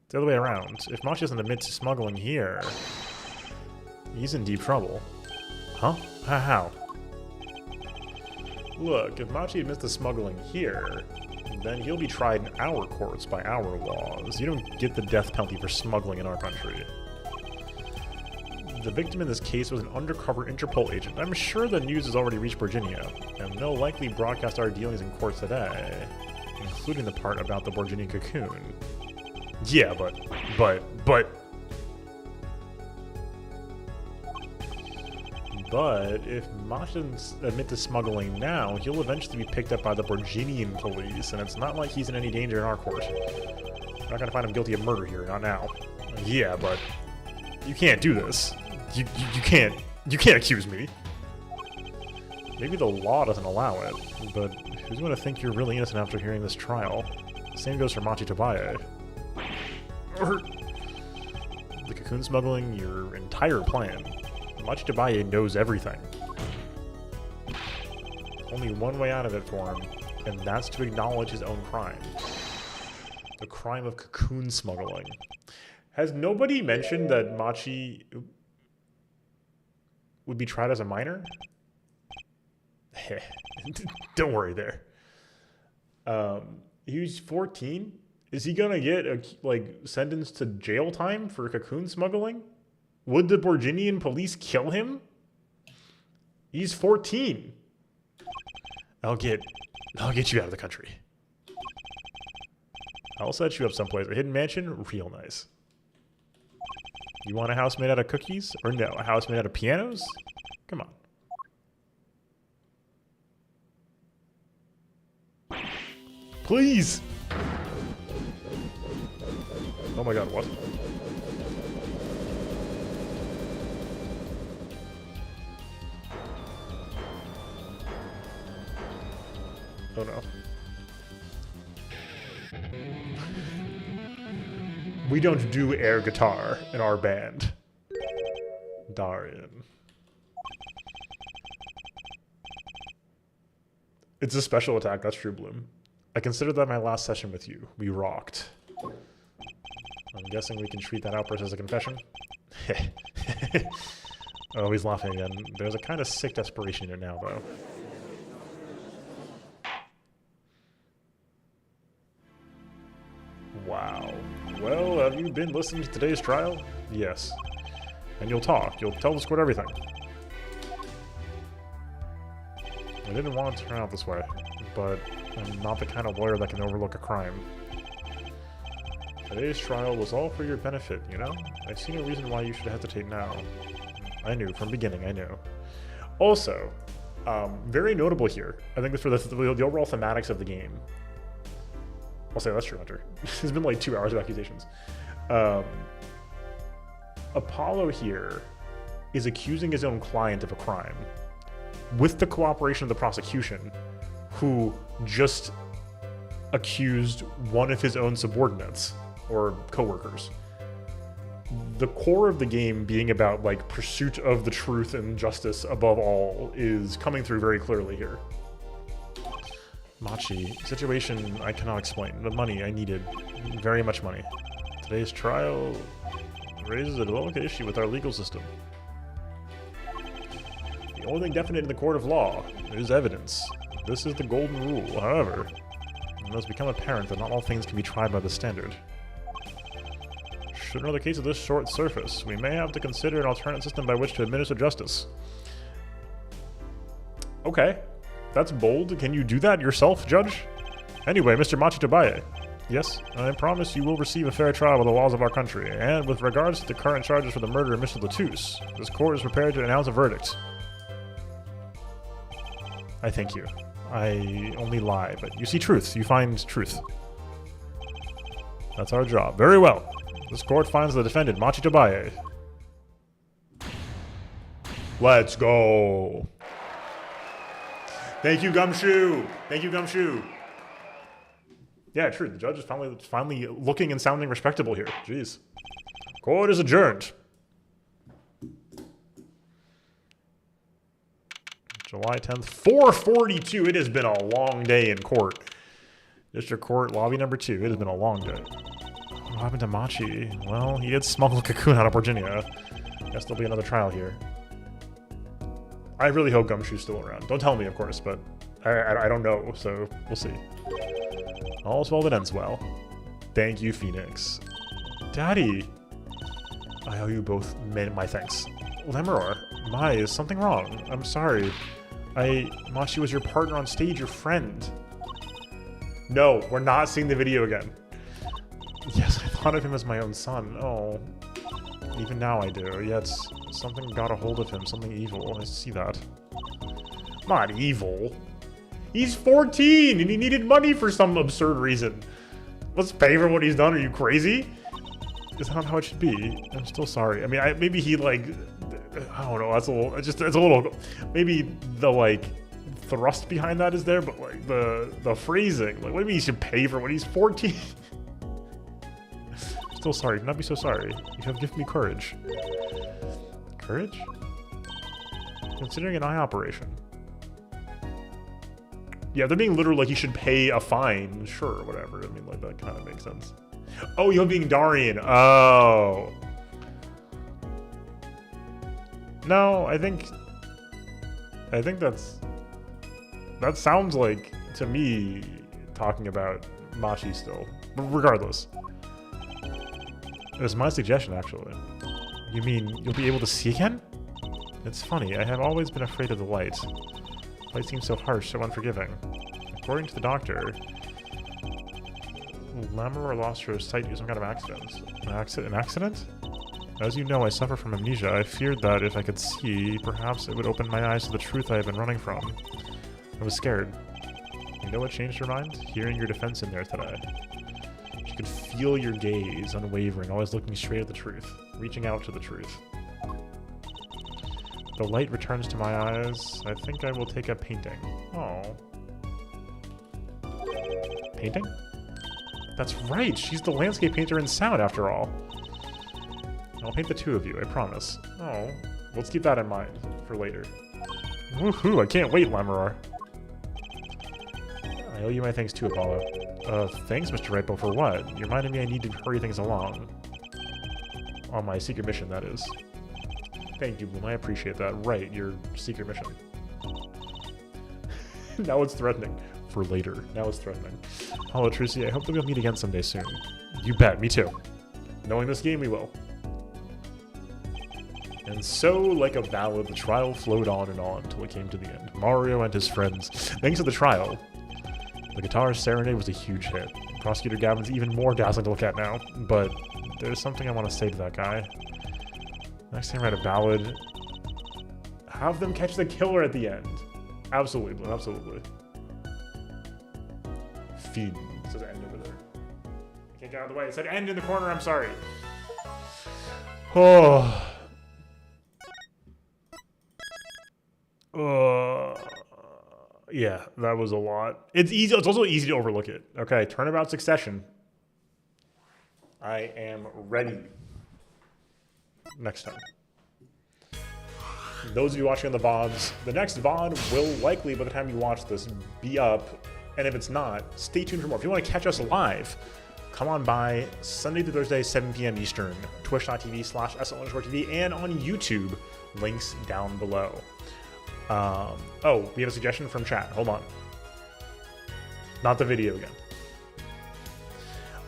It's the other way around. If Machi doesn't admit to smuggling here, he's in deep trouble. Huh? How? Look, if Machi admits to smuggling here, then he'll be tried in our courts by our laws. You don't get the death penalty for smuggling in our country. The victim in this case was an undercover Interpol agent. I'm sure the news has already reached Virginia, and they'll likely broadcast our dealings in court today, including the part about the Virginian cocoon. Yeah, but... But if Machi doesn't admit to smuggling now, he'll eventually be picked up by the Virginian police, and it's not like he's in any danger in our court. We're not gonna find him guilty of murder here, not now. Yeah, but you can't do this. You can't accuse me. Maybe the law doesn't allow it, but who's gonna think you're really innocent after hearing this trial? Same goes for Machi Tobaye. The cocoon smuggling, your entire plan. Machi Tobaye knows everything. Only one way out of it for him, and that's to acknowledge his own crime. The crime of cocoon smuggling. Has nobody mentioned that Machi would be tried as a minor? Don't worry there. He's 14? Is he gonna get sentenced to jail time for cocoon smuggling? Would the Virginian police kill him? He's 14. I'll get you out of the country. I'll set you up someplace. A hidden mansion? Real nice. You want a house made out of cookies? Or no, a house made out of pianos? Come on. Please! Oh my god, what? Oh no. We don't do air guitar in our band. Darian. It's a special attack, that's true, Bloom. I consider that my last session with you. We rocked. I'm guessing we can treat that outburst as a confession? Oh, he's laughing again. There's a kind of sick desperation in it now, though. Wow. Well, have you been listening to today's trial? Yes. And you'll talk. You'll tell the court everything. I didn't want it to turn out this way, but I'm not the kind of lawyer that can overlook a crime. Today's trial was all for your benefit, you know? I see no reason why you should hesitate now. I knew, from the beginning, I knew. Also, very notable here, I think this for the overall thematics of the game. I'll say that's true, Hunter. It's been like 2 hours of accusations. Apollo here is accusing his own client of a crime with the cooperation of the prosecution, who just accused one of his own subordinates or coworkers. The core of the game being about like pursuit of the truth and justice above all is coming through very clearly here. Machi, situation I cannot explain. The money I needed, very much money. Today's trial raises a delicate issue with our legal system. The only thing definite in the court of law is evidence. This is the golden rule. However, it must become apparent that not all things can be tried by the standard. Should another case of this sort surface, we may have to consider an alternate system by which to administer justice. Okay, that's bold. Can you do that yourself, Judge? Anyway, Mr. Machitobaye. Yes, I promise you will receive a fair trial by the laws of our country, and with regards to the current charges for the murder of Mr. Latouche, this court is prepared to announce a verdict. I thank you. I only lie, but you see truth. You find truth. That's our job. Very well. This court finds the defendant, Machitobaye. Let's go. Thank you, Gumshoe. Thank you, Gumshoe. Yeah, true. The judge is finally looking and sounding respectable here. Jeez. Court is adjourned. July 10th, 4:42. It has been a long day in court. District Court, lobby number 2. It has been a long day. What happened to Machi? Well, he did smuggle a cocoon out of Virginia. Guess there'll be another trial here. I really hope Gumshoe's still around. Don't tell me, of course, but I don't know, so we'll see. All's well that ends well. Thank you, Phoenix. Daddy! I owe you both my thanks. Lemuror, Mai, is something wrong? I'm sorry. Machi was your partner on stage, your friend. No, we're not seeing the video again. Yes, I thought of him as my own son. Oh. Even now I do. Yeah, something got a hold of him. Something evil. I see that. Not evil. He's 14 and he needed money for some absurd reason. Let's pay for what he's done. Are you crazy? Is that not how it should be? I'm still sorry. I mean, maybe he like... I don't know. That's a little... It's a little... Maybe the like... thrust behind that is there, but like the phrasing. Like, what do you mean he should pay for what he's 14? Still sorry. Do not be so sorry. You have given me courage. Courage? Considering an eye operation. Yeah, they're being literal like you should pay a fine. Sure, whatever. I mean, like, that kind of makes sense. Oh, you're being Darian. Oh. No, I think that's... That sounds like, to me, talking about Machi still. But regardless. It was my suggestion, actually. You mean you'll be able to see again? It's funny, I have always been afraid of the light. The light seems so harsh, so unforgiving. According to the doctor, Lammeror lost her sight due to some kind of accident. An accident? As you know, I suffer from amnesia. I feared that if I could see, perhaps it would open my eyes to the truth I have been running from. I was scared. You know what changed her mind? Hearing your defense in there today. She could feel your gaze, unwavering, always looking straight at the truth, reaching out to the truth. The light returns to my eyes. I think I will take up painting. Oh. Painting? That's right! She's the landscape painter in sound, after all. I'll paint the two of you, I promise. Oh. Let's keep that in mind for later. Woohoo! I can't wait, Lammeror. I owe you my thanks too, Apollo. Thanks, Mr. Ripo, for what? You reminded me I need to hurry things along. On my secret mission, that is. Thank you, Bloom. I appreciate that. Right, your secret mission. Now it's threatening. For later. Now it's threatening. Apollo, Trucy, I hope that we'll meet again someday soon. You bet. Me too. Knowing this game, we will. And so, like a ballad, the trial flowed on until it came to the end. Mario and his friends. Thanks to the trial, the guitar serenade was a huge hit. Prosecutor Gavin's even more dazzling to look at now, but there's something I want to say to that guy. Next time I write a ballad, have them catch the killer at the end. Absolutely, Blue, absolutely. Feed says end over there. Can't get out of the way. It said end in the corner. I'm sorry. Oh. Yeah, that was a lot. It's easy. It's also easy to overlook it. Okay, Turnabout Succession. I am ready. Next time. Those of you watching on the VODs, the next VOD will likely, by the time you watch this, be up. And if it's not, stay tuned for more. If you want to catch us live, come on by Sunday to Thursday, 7 p.m. Eastern, twitch.tv/SL_TV, and on YouTube. Links down below. Oh, we have a suggestion from chat. Hold on. Not the video again.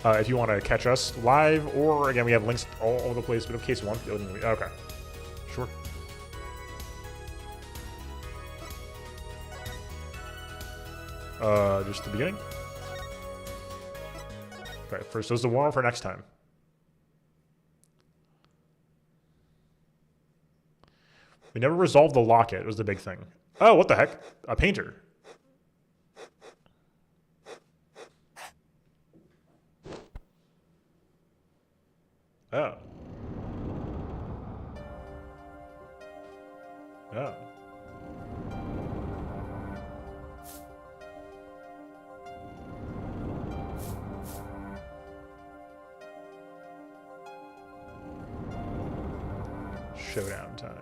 If you want to catch us live, or again, we have links all over the place, but in case you want, okay. Sure. Just the beginning. Okay, first, so it's the warm-up for next time. We never resolved the locket, was the big thing. Oh, what the heck? A painter. Oh. Oh. Showdown time.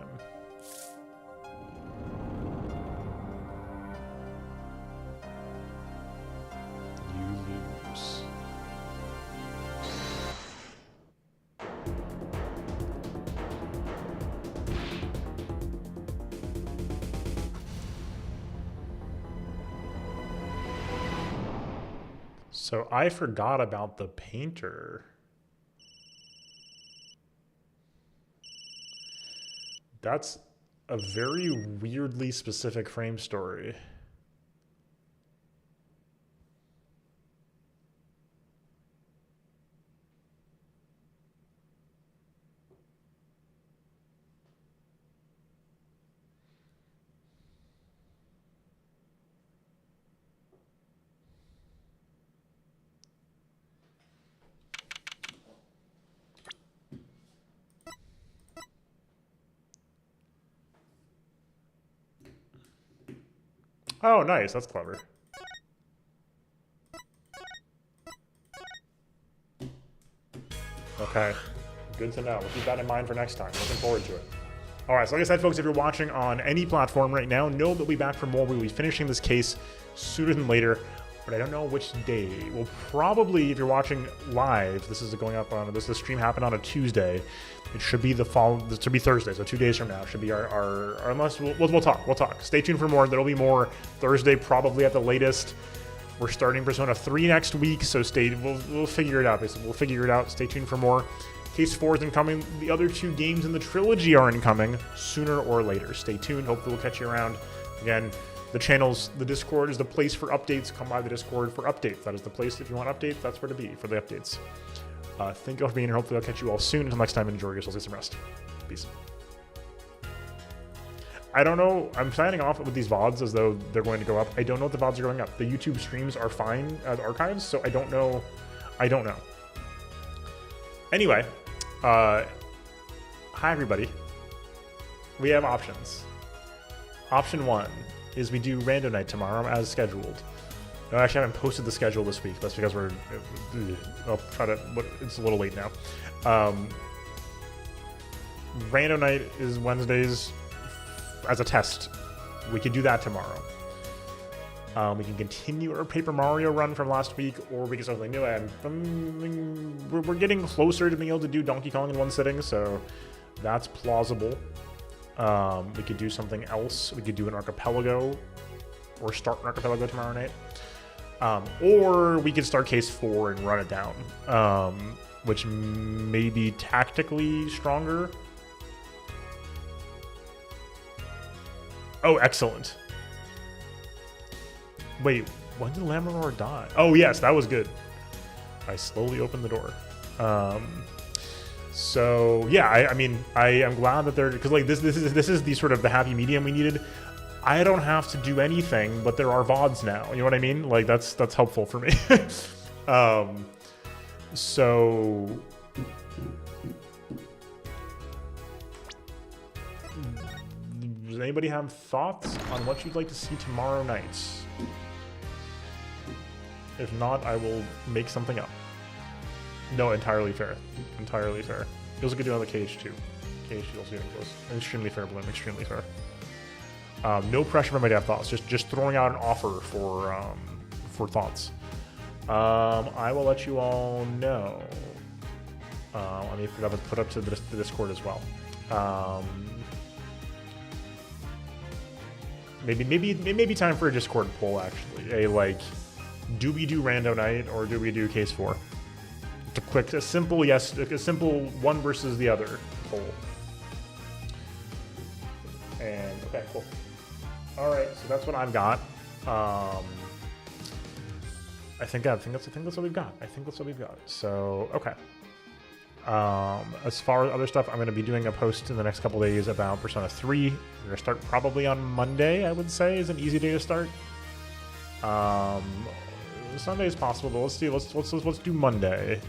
You lose. So I forgot about the painter. That's a very weirdly specific frame story. Oh, nice. That's clever. Okay. Good to know. We'll keep that in mind for next time. Looking forward to it. All right. So like I said, folks, if you're watching on any platform right now, know that we'll be back for more. We'll be finishing this case sooner than later, but I don't know which day. We'll probably, if you're watching live, this is going up on, the stream happened on a Tuesday. It should be this should be Thursday, so 2 days from now should be our unless we'll talk. Stay tuned for more. There'll be more Thursday, probably at the latest. We're starting Persona 3 next week, so we'll figure it out. Basically, we'll figure it out. Stay tuned for more. Case 4 is incoming. The other 2 games in the trilogy are incoming sooner or later. Stay tuned. Hopefully, we'll catch you around. Again, the Discord is the place for updates. Come by the Discord for updates. That is the place if you want updates. That's where to be for the updates. Thank you all for being here. Hopefully I'll catch you all soon. Until next time, enjoy yourselves. Get some rest. Peace. I don't know. I'm signing off with these VODs as though they're going to go up. I don't know if the VODs are going up. The YouTube streams are fine as archives, so I don't know. Anyway, hi everybody. We have options. Option 1 is we do Rando Night tomorrow as scheduled. No, actually, I haven't posted the schedule this week. That's because I'll try to, but it's a little late now. Rando Night is Wednesdays as a test. We could do that tomorrow. We can continue our Paper Mario run from last week, or we can start something new. And we're getting closer to being able to do Donkey Kong in one sitting, so that's plausible. We could do something else. We could do an Archipelago, or start an Archipelago tomorrow night. Or we could start Case 4 and run it down, which may be tactically stronger. Oh, excellent. Wait, when did Lammermoor die? Oh, yes, that was good. I slowly opened the door. So, yeah, I mean, I am glad that they're... Because, like, this is the sort of the happy medium we needed. I don't have to do anything, but there are VODs now. You know what I mean? Like, that's helpful for me. So does anybody have thoughts on what you'd like to see tomorrow night? If not, I will make something up. No, entirely fair. Entirely fair. Feels like we could do another cage too. Cage feels getting close. Extremely fair, Bloom. Extremely fair. No pressure from my have thoughts. Just throwing out an offer for thoughts. I will let you all know. Let me put up to the Discord as well. Maybe time for a Discord poll actually. Do we do rando night or do we do case 4? A simple yes, a simple one versus the other poll. And okay, cool. All right, so that's what I've got. I think that's what we've got. So okay. As far as other stuff, I'm going to be doing a post in the next couple days about Persona 3. We're going to start probably on Monday. I would say is an easy day to start. Sunday is possible, but let's do Monday.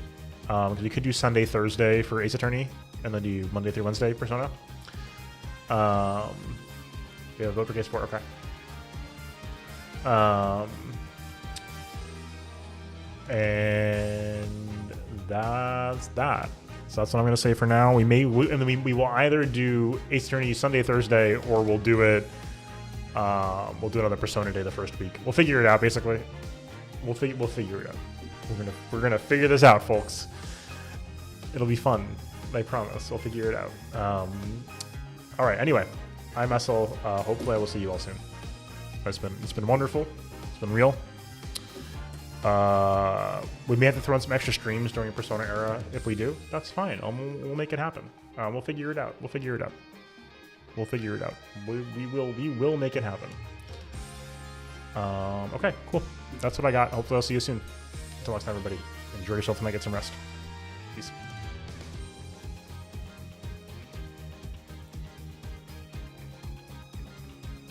Because we could do Sunday, Thursday for Ace Attorney, and then do Monday through Wednesday Persona. Yeah, vote for case 4. Okay. And that's that. So that's what I'm going to say for now. We will either do Ace Attorney Sunday, Thursday, or we'll do it. We'll do another Persona day the first week. We'll figure it out. Basically, we'll figure it out. We're gonna figure this out, folks. It'll be fun. I promise. We'll figure it out. All right. Anyway, I'm Essel. Hopefully, I will see you all soon. It's been wonderful. It's been real. We may have to throw in some extra streams during Persona era. If we do, that's fine. We'll make it happen. We'll figure it out. We will make it happen. Okay, cool. That's what I got. Hopefully I'll see you soon. Until next time, everybody. Enjoy yourself tonight. Get some rest. Peace.